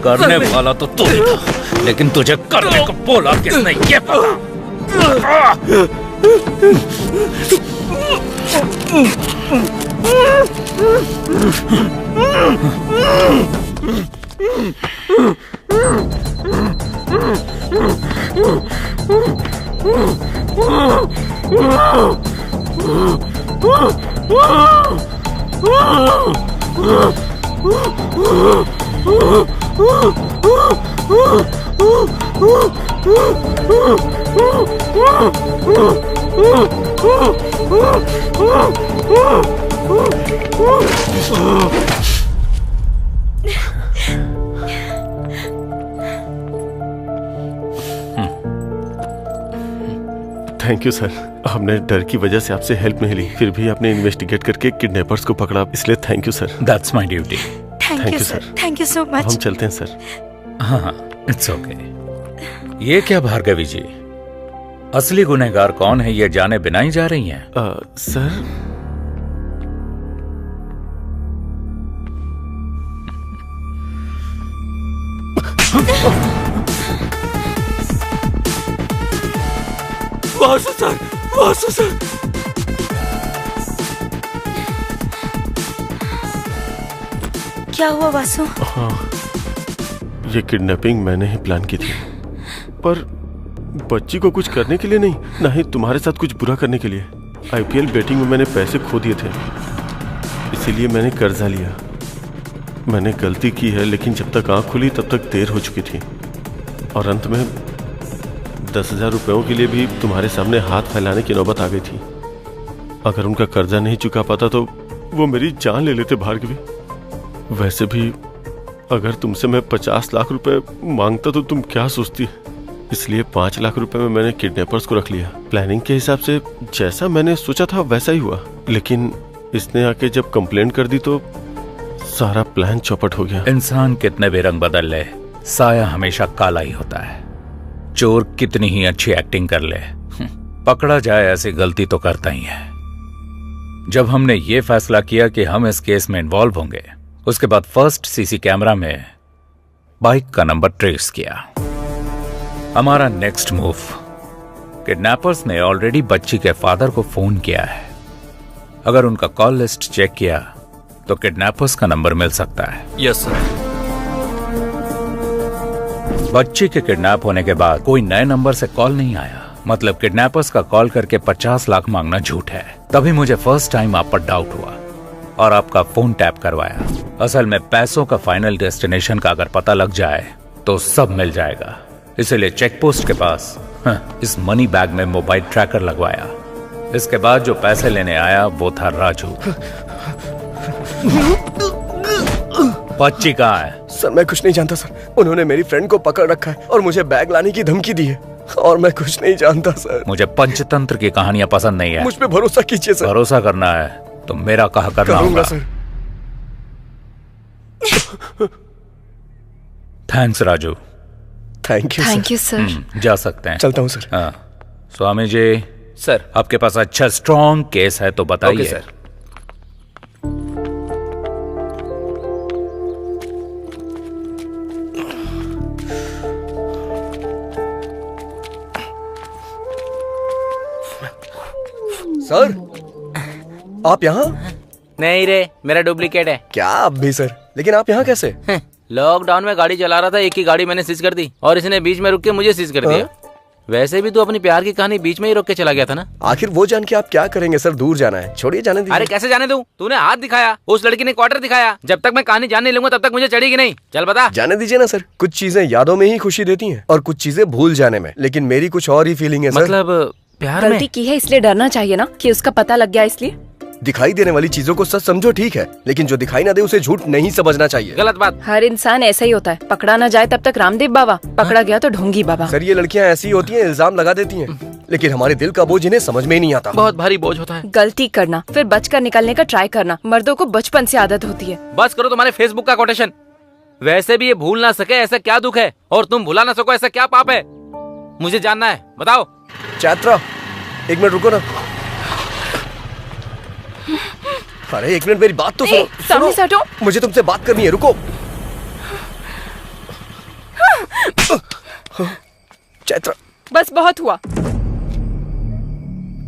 करने वाला तो तू ही था, लेकिन तुझे करने को बोला किसने ये पता। थैंक यू सर, हमने डर की वजह से आपसे हेल्प नहीं ली, फिर भी आपने इन्वेस्टिगेट करके किडनैपर्स को पकड़ा, इसलिए thank you sir. That's my duty. Thank you sir, thank you so much. हम चलते हैं सर। हाँ, इट्स ओके। ये क्या भार्गवी जी, असली गुनहगार कौन है ये जाने बिना ही जा रही हैं? Sir Vasu sir, Vasu sir. क्या हुआ वासु? हाँ, ये किडनैपिंग मैंने ही प्लान की थी, पर बच्ची को कुछ करने के लिए नहीं, ना ही तुम्हारे साथ कुछ बुरा करने के लिए। आईपीएल बेटिंग में मैंने पैसे खो दिए थे, इसीलिए मैंने कर्जा लिया। मैंने गलती की है, लेकिन जब तक आंख खुली तब तक देर हो चुकी थी, और अंत में 10,000 रुपयों के लिए भी तुम्हारे सामने हाथ फैलाने की नौबत आ गई थी। अगर उनका कर्जा नहीं चुका पाता तो वो मेरी जान ले लेते भार्गवी। वैसे भी अगर तुमसे मैं 50 लाख रुपए मांगता तो तुम क्या सोचती? इसलिए 5 लाख रुपए में मैंने किडनैपर्स को रख लिया। प्लानिंग के हिसाब से जैसा मैंने सोचा था वैसा ही हुआ, लेकिन इसने आके जब कंप्लेंट कर दी तो सारा प्लान चौपट हो गया। इंसान कितने भी रंग बदल ले, साया हमेशा काला ही होता है। चोर कितनी ही अच्छी एक्टिंग कर ले, पकड़ा जाए ऐसी गलती तो करता ही है। जब हमने ये फैसला किया कि हम इस केस में इन्वॉल्व होंगे, उसके बाद फर्स्ट सीसी कैमरा में बाइक का नंबर ट्रेस किया। हमारा नेक्स्ट मूव, किडनैपर्स ने ऑलरेडी बच्ची के फादर को फोन किया है। अगर उनका कॉल लिस्ट चेक किया तो किडनैपर्स का नंबर मिल सकता है। Yes sir. बच्ची के किडनैप होने के बाद कोई नए नंबर से कॉल नहीं आया, मतलब किडनैपर्स का कॉल करके 50 लाख मांगना झूठ है। तभी मुझे फर्स्ट टाइम आप पर डाउट हुआ और आपका फोन टैप करवाया। असल में पैसों का फाइनल डेस्टिनेशन का अगर पता लग जाए तो सब मिल जाएगा, इसलिए चेक पोस्ट के पास इस मनी बैग में मोबाइल ट्रैकर लगवाया। इसके बाद जो पैसे लेने आया वो था राजू। बच्ची कहाँ है? सर मैं कुछ नहीं जानता सर, उन्होंने मेरी फ्रेंड को पकड़ रखा है और मुझे बैग लाने की धमकी दी है, और मैं कुछ नहीं जानता सर। मुझे पंचतंत्र की कहानियां पसंद नहीं है। मुझ पे भरोसा कीजिए सर। भरोसा करना है तो मेरा कहा करना होगा sir. Thanks Raju. Thank you sir. जा सकते हैं। चलता हूँ सर। हाँ, स्वामी जी सर, आपके पास अच्छा स्ट्रॉन्ग केस है तो बताइए। Okay sir. सर आप यहाँ? नहीं रे, मेरा डुप्लीकेट है। क्या आप भी सर? लेकिन आप यहाँ कैसे? लॉकडाउन में गाड़ी चला रहा था, एक ही गाड़ी मैंने सीज कर दी और इसने बीच में रुक के मुझे सीज कर दिया। वैसे भी तू अपनी प्यार की कहानी बीच में ही रोक के चला गया था ना। आखिर वो जान के आप क्या करेंगे सर? दूर जाना है, छोड़िए जाने दीजिए। अरे कैसे जाने दूं? तूने हाथ दिखाया, उस लड़की ने क्वार्टर दिखाया। जब तक मैं कहानी जानने लूंगा तब तक मुझे चढ़ेगी नहीं। चल बता। जाने दीजिए ना सर, कुछ चीजें यादों में ही खुशी देती हैं और कुछ चीजें भूल जाने में, लेकिन मेरी कुछ और ही फीलिंग है सर। मतलब प्यार में गलती की है इसलिए डरना चाहिए ना कि उसका पता लग गया इसलिए। दिखाई देने वाली चीजों को सच समझो ठीक है, लेकिन जो दिखाई ना दे उसे झूठ नहीं समझना चाहिए। गलत बात। हर इंसान ऐसा ही होता है, पकड़ा ना जाए तब तक रामदेव बाबा, पकड़ा गया तो ढोंगी बाबा। सर ये लड़कियां ऐसी होती हैं, इल्जाम लगा देती हैं, लेकिन हमारे दिल का बोझ इन्हें समझ में ही नहीं आता। बहुत भारी बोझ होता है। गलती करना फिर बचकर निकलने का ट्राई करना मर्दों को बचपन से आदत होती है। बस करो तुम्हारे फेसबुक का कोटेशन। वैसे भी ये भूल ना सके ऐसा क्या दुख है, और तुम भुला ना सको ऐसा क्या पाप है? मुझे जानना है, बताओ। चैत्रा, एक मिनट रुको ना। अरे एक मिनट, मेरी बात तो सुनो। सामने से हटो। मुझे तुमसे बात करनी है, रुको। चैत्रा, बस बहुत हुआ।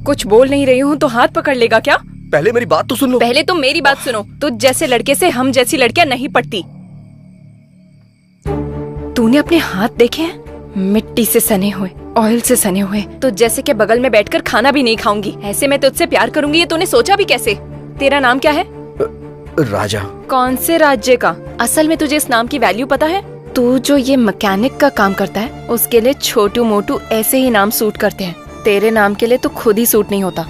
कुछ बोल नहीं रही हूँ तो हाथ पकड़ लेगा क्या? पहले मेरी बात तो सुन लो। पहले तुम मेरी बात सुनो। तुझ जैसे लड़के से हम जैसी लड़कियां नहीं पटती। तूने अपने हाथ देखे हैं? मिट्टी से सने हुए, ऑयल से सने हुए। तुझ जैसे के बगल में बैठकर खाना भी नहीं खाऊंगी। ऐसे मैं तुझसे प्यार करूंगी, ये तूने सोचा भी कैसे? तेरा नाम क्या है? राजा। कौन से राज्य का? असल में तुझे इस नाम की वैल्यू पता है? तू जो ये मैकेनिक का काम करता है, उसके लिए छोटू मोटू ऐसे ही नाम सूट करते हैं। तेरे नाम के लिए तो खुद ही सूट नहीं होता।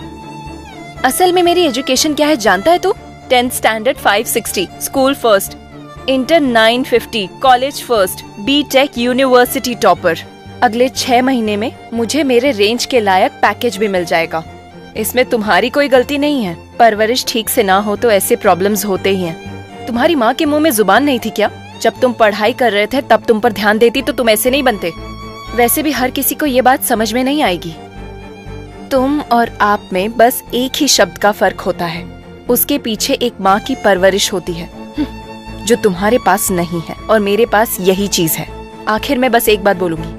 असल में मेरी एजुकेशन क्या है जानता है तू? 10th standard 560, school first, inter 950, college first, B Tech university topper. अगले 6 महीने में मुझे मेरे रेंज के लायक पैकेज भी मिल जाएगा। इसमें तुम्हारी कोई गलती नहीं है। परवरिश ठीक से ना हो तो ऐसे प्रॉब्लम्स होते ही हैं। तुम्हारी माँ के मुंह में जुबान नहीं थी क्या? जब तुम पढ़ाई कर रहे थे तब तुम पर ध्यान देती तो तुम ऐसे नहीं बनते। वैसे भी हर किसी को ये बात समझ में नहीं आएगी। तुम और आप में बस एक ही शब्द का फर्क होता है। उसके पीछे एक माँ की परवरिश होती है, जो तुम्हारे पास नहीं है और मेरे पास यही चीज है। आखिर में बस एक बात बोलूंगी,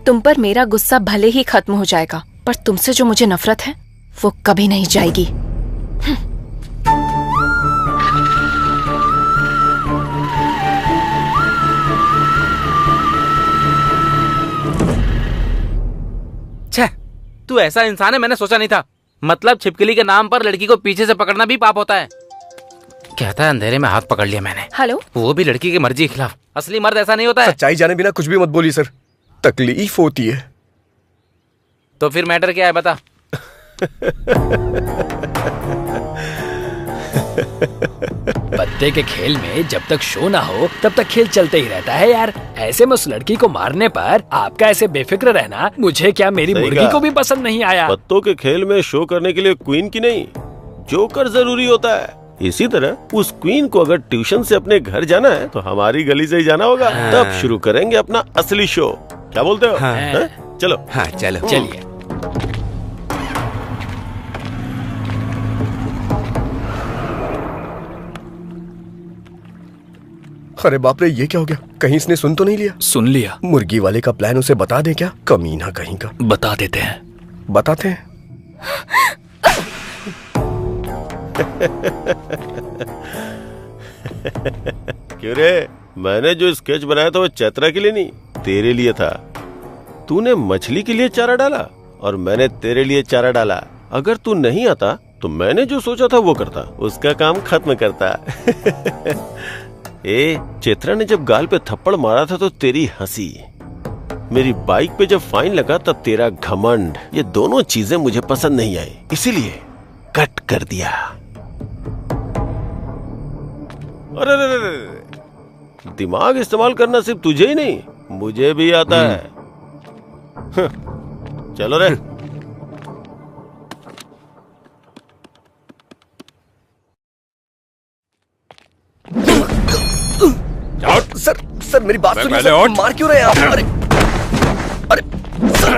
तुम पर मेरा गुस्सा भले ही खत्म हो जाएगा, पर तुमसे जो मुझे नफरत है वो कभी नहीं जाएगी। तू ऐसा इंसान है, मैंने सोचा नहीं था। मतलब छिपकली के नाम पर लड़की को पीछे से पकड़ना भी पाप होता है। कहता है अंधेरे में हाथ पकड़ लिया मैंने। हेलो, वो भी लड़की की मर्जी के खिलाफ। असली मर्द ऐसा नहीं होता है। सच्चाई जाने बिना कुछ भी मत बोलिए सर, तकलीफ होती है। तो फिर मैटर क्या है बता। पत्ते के खेल में जब तक शो ना हो तब तक खेल चलते ही रहता है यार। ऐसे में उस लड़की को मारने पर आपका ऐसे बेफिक्र रहना मुझे क्या मेरी मुर्गी को भी पसंद नहीं आया। पत्तों के खेल में शो करने के लिए क्वीन की नहीं, जोकर जरूरी होता है। इसी तरह उस क्वीन को अगर ट्यूशन से अपने घर जाना है तो हमारी गली से ही जाना होगा। तब शुरू करेंगे अपना असली शो। क्या बोलते हो? चलो। हाँ चलो, चलिए। अरे बाप रे, ये क्या हो गया? कहीं इसने सुन तो नहीं लिया? सुन लिया। मुर्गी वाले का प्लान उसे बता दे क्या? कमीना कहीं का। बता देते हैं। बताते हैं। क्यों रे? मैंने जो स्केच बनाया था वो चैत्रा के लिए नहीं, तेरे लिए था। तूने मछली के लिए चारा डाला और मैंने तेरे लिए चारा डाला। अगर तू नहीं आता तो मैंने जो सोचा था वो करता, उसका काम खत्म करता। चैत्रा ने जब गाल पे थप्पड़ मारा था तो तेरी हंसी, मेरी बाइक पे जब फाइन लगा तब तेरा घमंड, ये दोनों चीजें मुझे पसंद नहीं आई, इसीलिए कट कर दिया। अरे दिमाग इस्तेमाल करना सिर्फ तुझे ही नहीं, मुझे भी आता है। चलो रे। सर मेरी बात सुनिए सर, मार क्यों रहे हैं आप? अरे सर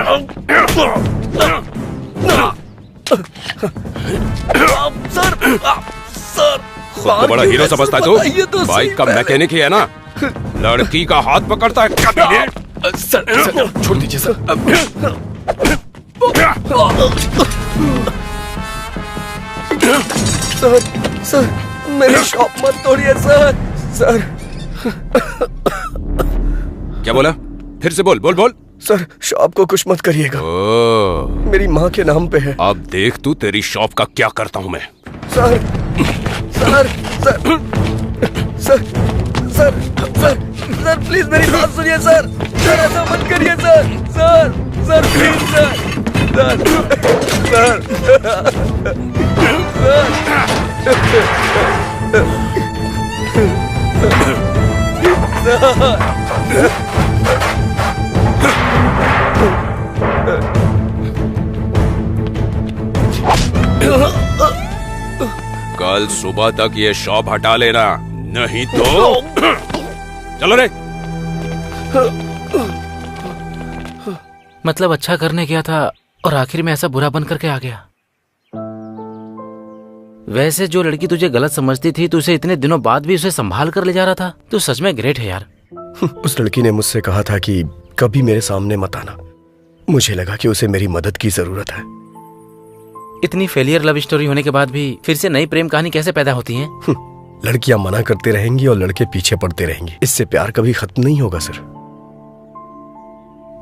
खुद को बड़ा हीरो समझता है तू? बाइक का मैकेनिक ही है ना, लड़की का हाथ पकड़ता है कभी? सर छोड़ दीजिए सर। सर मेरी शॉप मत तोड़िए सर। क्या बोला? फिर से बोल बोल बोल। सर शॉप को कुछ मत करिएगा, मेरी माँ के नाम पे है। अब देख तू तेरी शॉप का क्या करता हूँ मैं। Sir sir sir sir sir sir sir please मेरी बात सुनिए सर। सर ऐसा मत करिए sir. Sir sir please sir sir कल सुबह तक ये शॉप हटा लेना, नहीं तो चलो रे। मतलब अच्छा करने गया था और आखिर में ऐसा बुरा बन करके आ गया। वैसे जो लड़की तुझे गलत समझती थी, तू उसे इतने दिनों बाद भी उसे संभाल कर ले जा रहा था। तू सच में ग्रेट है यार। उस लड़की ने मुझसे कहा था कि कभी मेरे सामने मत आना। मुझे लगा कि उसे मेरी मदद की जरूरत है। इतनी फेलियर लव स्टोरी होने के बाद भी फिर से नई प्रेम कहानी कैसे पैदा होती है? लड़कियां मना करते रहेंगी और लड़के पीछे पड़ते रहेंगे। इससे प्यार कभी खत्म नहीं होगा सर।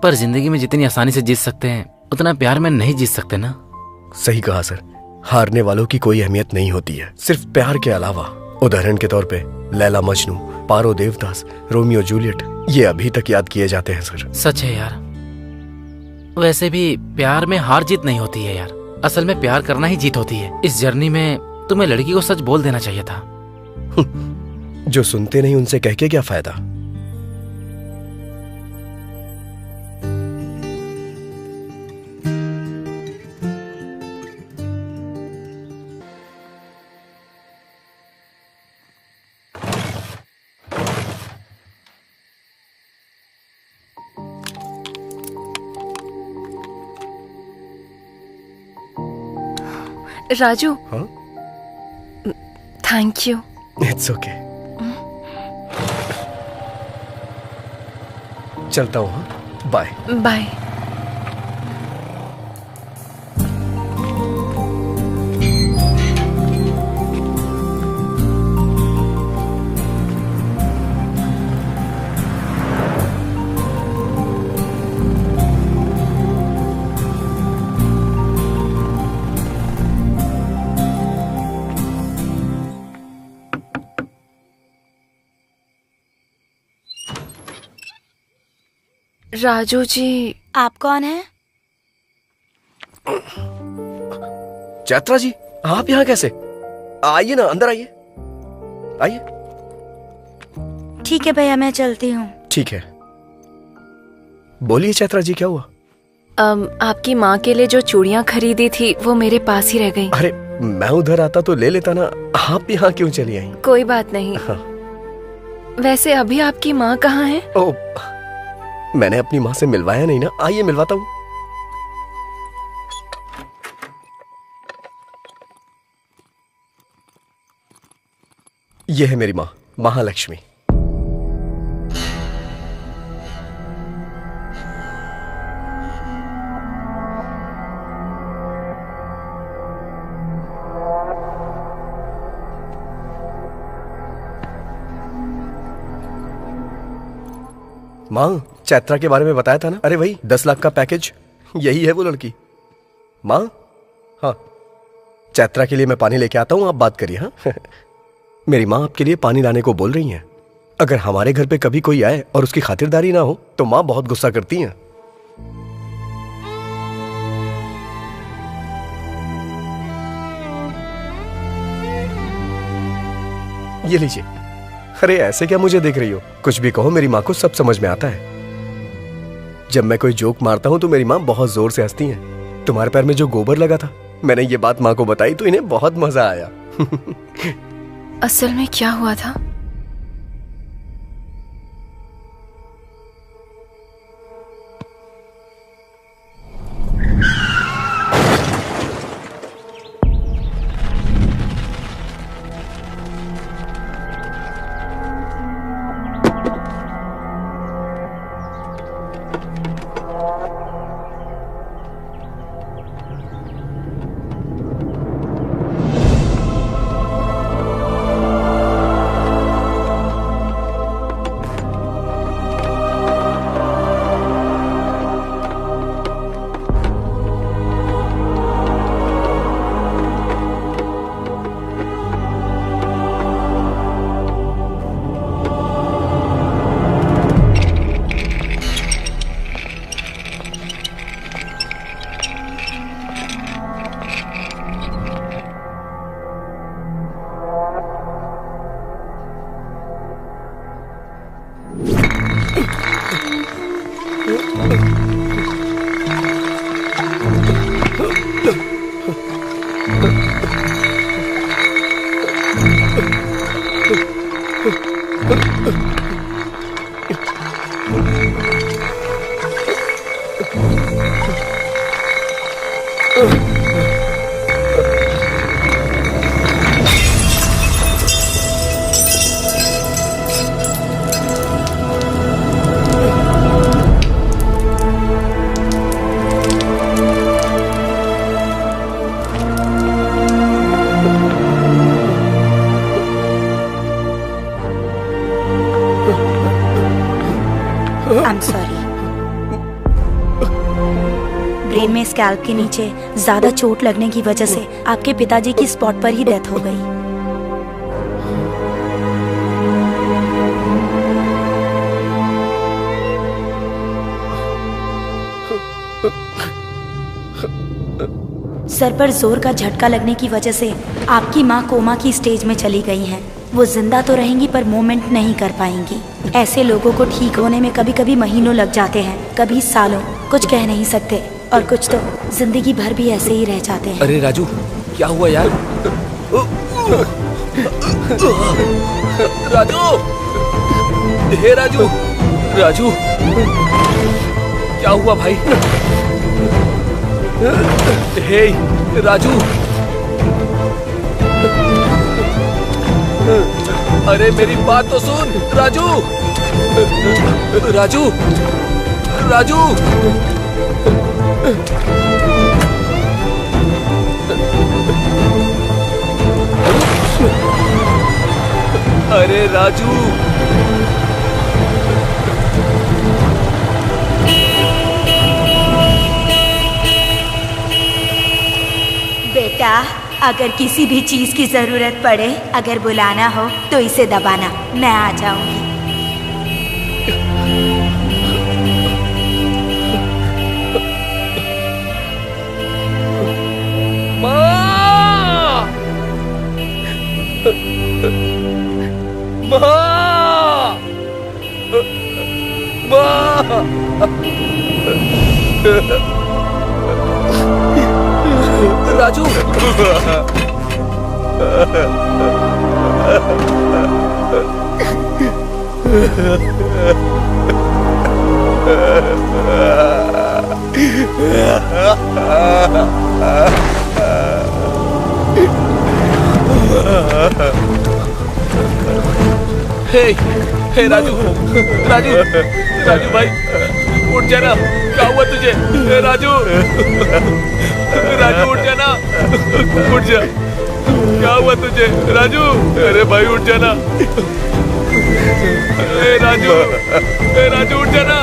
पर जिंदगी में जितनी आसानी से जीत सकते हैं उतना प्यार में नहीं जीत सकते ना। सही कहा सर। हारने वालों की कोई अहमियत नहीं होती है, सिर्फ प्यार के अलावा। उदाहरण के तौर पे लैला मजनू, पारो देवदास, रोमियो जूलियट, ये अभी तक याद किए जाते हैं सर। सच है यार। वैसे भी प्यार में हार जीत नहीं होती है यार, असल में प्यार करना ही जीत होती है। इस जर्नी में तुम्हें लड़की को सच बोल देना चाहिए था। जो सुनते नहीं उनसे कह के क्या फायदा। राजू। हाँ? Thank you. It's okay. चलता हूँ। हाँ? Bye bye. राजू जी। आप कौन हैं? चैत्रा जी, आप यहाँ कैसे? आइए ना, अंदर आइए। आइए। ठीक है भैया, मैं चलती हूँ। ठीक है। बोलिए चैत्रा जी, क्या हुआ? आपकी माँ के लिए जो चूड़ियाँ खरीदी थी वो मेरे पास ही रह गई। अरे मैं उधर आता तो ले लेता ना, आप यहाँ क्यों चली आई? कोई बात नहीं। हाँ। वैसे अभी आपकी माँ कहाँ है? ओ, मैंने अपनी माँ से मिलवाया नहीं ना। आइए मिलवाता हूँ। ये है मेरी माँ, महालक्ष्मी। माँ, चैत्रा के बारे में बताया था ना? अरे वही 10 लाख का पैकेज, यही है वो लड़की। माँ, हाँ, चैत्रा के लिए मैं पानी लेके आता हूँ, आप बात करिए। हाँ। मेरी माँ आपके लिए पानी लाने को बोल रही हैं। अगर हमारे घर पे कभी कोई आए और उसकी खातिरदारी ना हो तो माँ बहुत गुस्सा करती हैं। ये लीजिए। अरे ऐसे क्या मुझे देख रही हो? कुछ भी कहो, मेरी माँ को सब समझ में आता है। जब मैं कोई जोक मारता हूँ तो मेरी माँ बहुत जोर से हंसती हैं। तुम्हारे पैर में जो गोबर लगा था, मैंने ये बात माँ को बताई तो इन्हें बहुत मजा आया। असल में क्या हुआ था? I am sorry. ब्रेन में स्कैल्प के नीचे ज्यादा चोट लगने की वजह से आपके पिताजी की स्पॉट पर ही डेथ हो गई। सर पर जोर का झटका लगने की वजह से आपकी माँ कोमा की स्टेज में चली गई हैं। वो जिंदा तो रहेंगी पर मूवमेंट नहीं कर पाएंगी। ऐसे लोगों को ठीक होने में कभी कभी महीनों लग जाते हैं, कभी सालों। कुछ कह नहीं सकते और कुछ तो जिंदगी भर भी ऐसे ही रह जाते हैं। अरे राजू, क्या हुआ यार? राजू, हे राजू, राजू, क्या हुआ भाई? हे राजू, अरे मेरी बात तो सुन राजू, राजू, राजू, अरे राजू, बेटा, अगर किसी भी चीज की जरूरत पड़े, अगर बुलाना हो तो इसे दबाना, मैं आ जाऊंगी। माँ! माँ! राजू, हे राजू, राजू, राजू भाई, उठ जाना। क्या हुआ तुझे? हे राजू, राजू उठ जाना, उठ जा। क्या हुआ तुझे राजू? अरे भाई उठ जाना। हे राजू उठ जाना।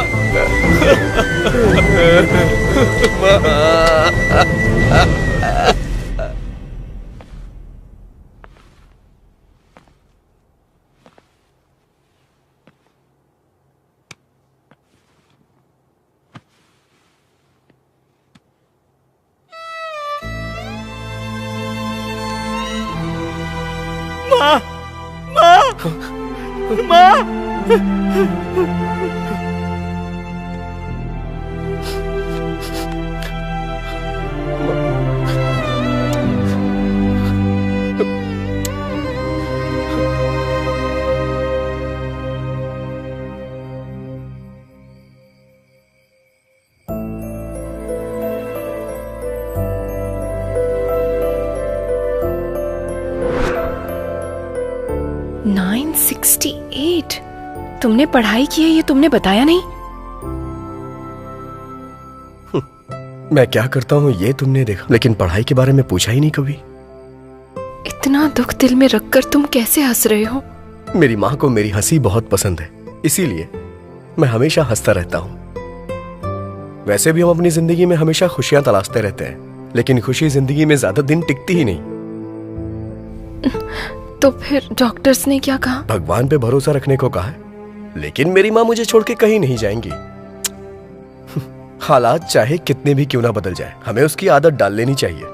माँ, माँ, माँ। तुमने पढ़ाई की है ये तुमने बताया नहीं। मैं क्या करता हूँ ये तुमने देखा, लेकिन पढ़ाई के बारे में पूछा ही नहीं कभी। इतना दुख दिल में रखकर तुम कैसे हंस रहे हो? मेरी माँ को मेरी हंसी बहुत पसंद है, इसीलिए मैं हमेशा हंसता रहता हूँ। वैसे भी हम अपनी जिंदगी में हमेशा खुशियां तलाशते रहते हैं, लेकिन खुशी जिंदगी में ज्यादा दिन टिकती ही नहीं। तो फिर डॉक्टर्स ने क्या कहा? भगवान पे भरोसा रखने को कहा है, लेकिन मेरी माँ मुझे छोड़ के कहीं नहीं जाएंगी। हालात चाहे कितने भी क्यों ना बदल जाए, हमें उसकी आदत डाल लेनी चाहिए।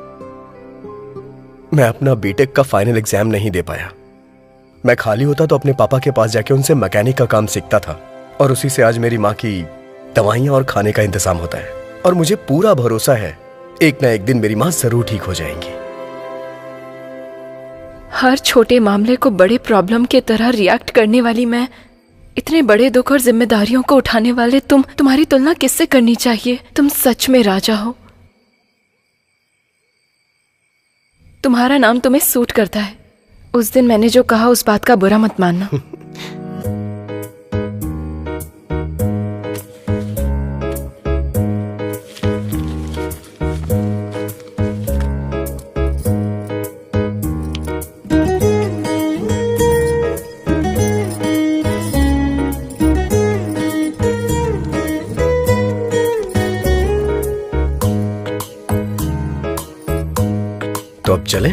मैं अपना बीटेक का फाइनल एग्जाम नहीं दे पाया। मैं खाली होता तो अपने पापा के पास जाके उनसे मैकेनिक का काम सीखता था, और उसी से आज मेरी माँ की दवाइयां और खाने का इंतजाम होता है। और मुझे पूरा भरोसा है एक ना एक दिन मेरी माँ जरूर ठीक हो जाएंगी। हर छोटे मामले को बड़े प्रॉब्लम के तरह रिएक्ट करने वाली मैं, इतने बड़े दुख और जिम्मेदारियों को उठाने वाले तुम्हारी तुलना किससे करनी चाहिए? तुम सच में राजा हो। तुम्हारा नाम तुम्हें सूट करता है। उस दिन मैंने जो कहा उस बात का बुरा मत मानना। चले?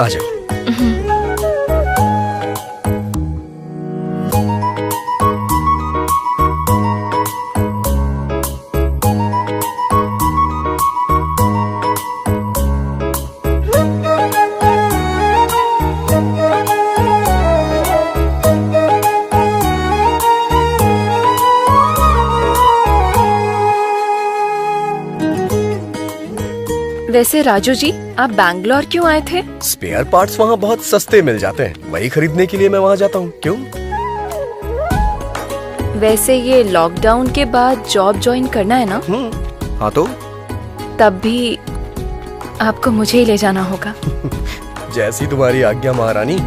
आ जाओ। वैसे राजू जी, आप बैंगलोर क्यों आए थे? स्पेयर पार्ट्स वहाँ बहुत सस्ते मिल जाते हैं, वही खरीदने के लिए मैं वहाँ जाता हूँ। क्यों? वैसे ये लॉकडाउन के बाद जॉब ज्वाइन करना है ना? हाँ तो? तब भी आपको मुझे ही ले जाना होगा। जैसी तुम्हारी आज्ञा महारानी।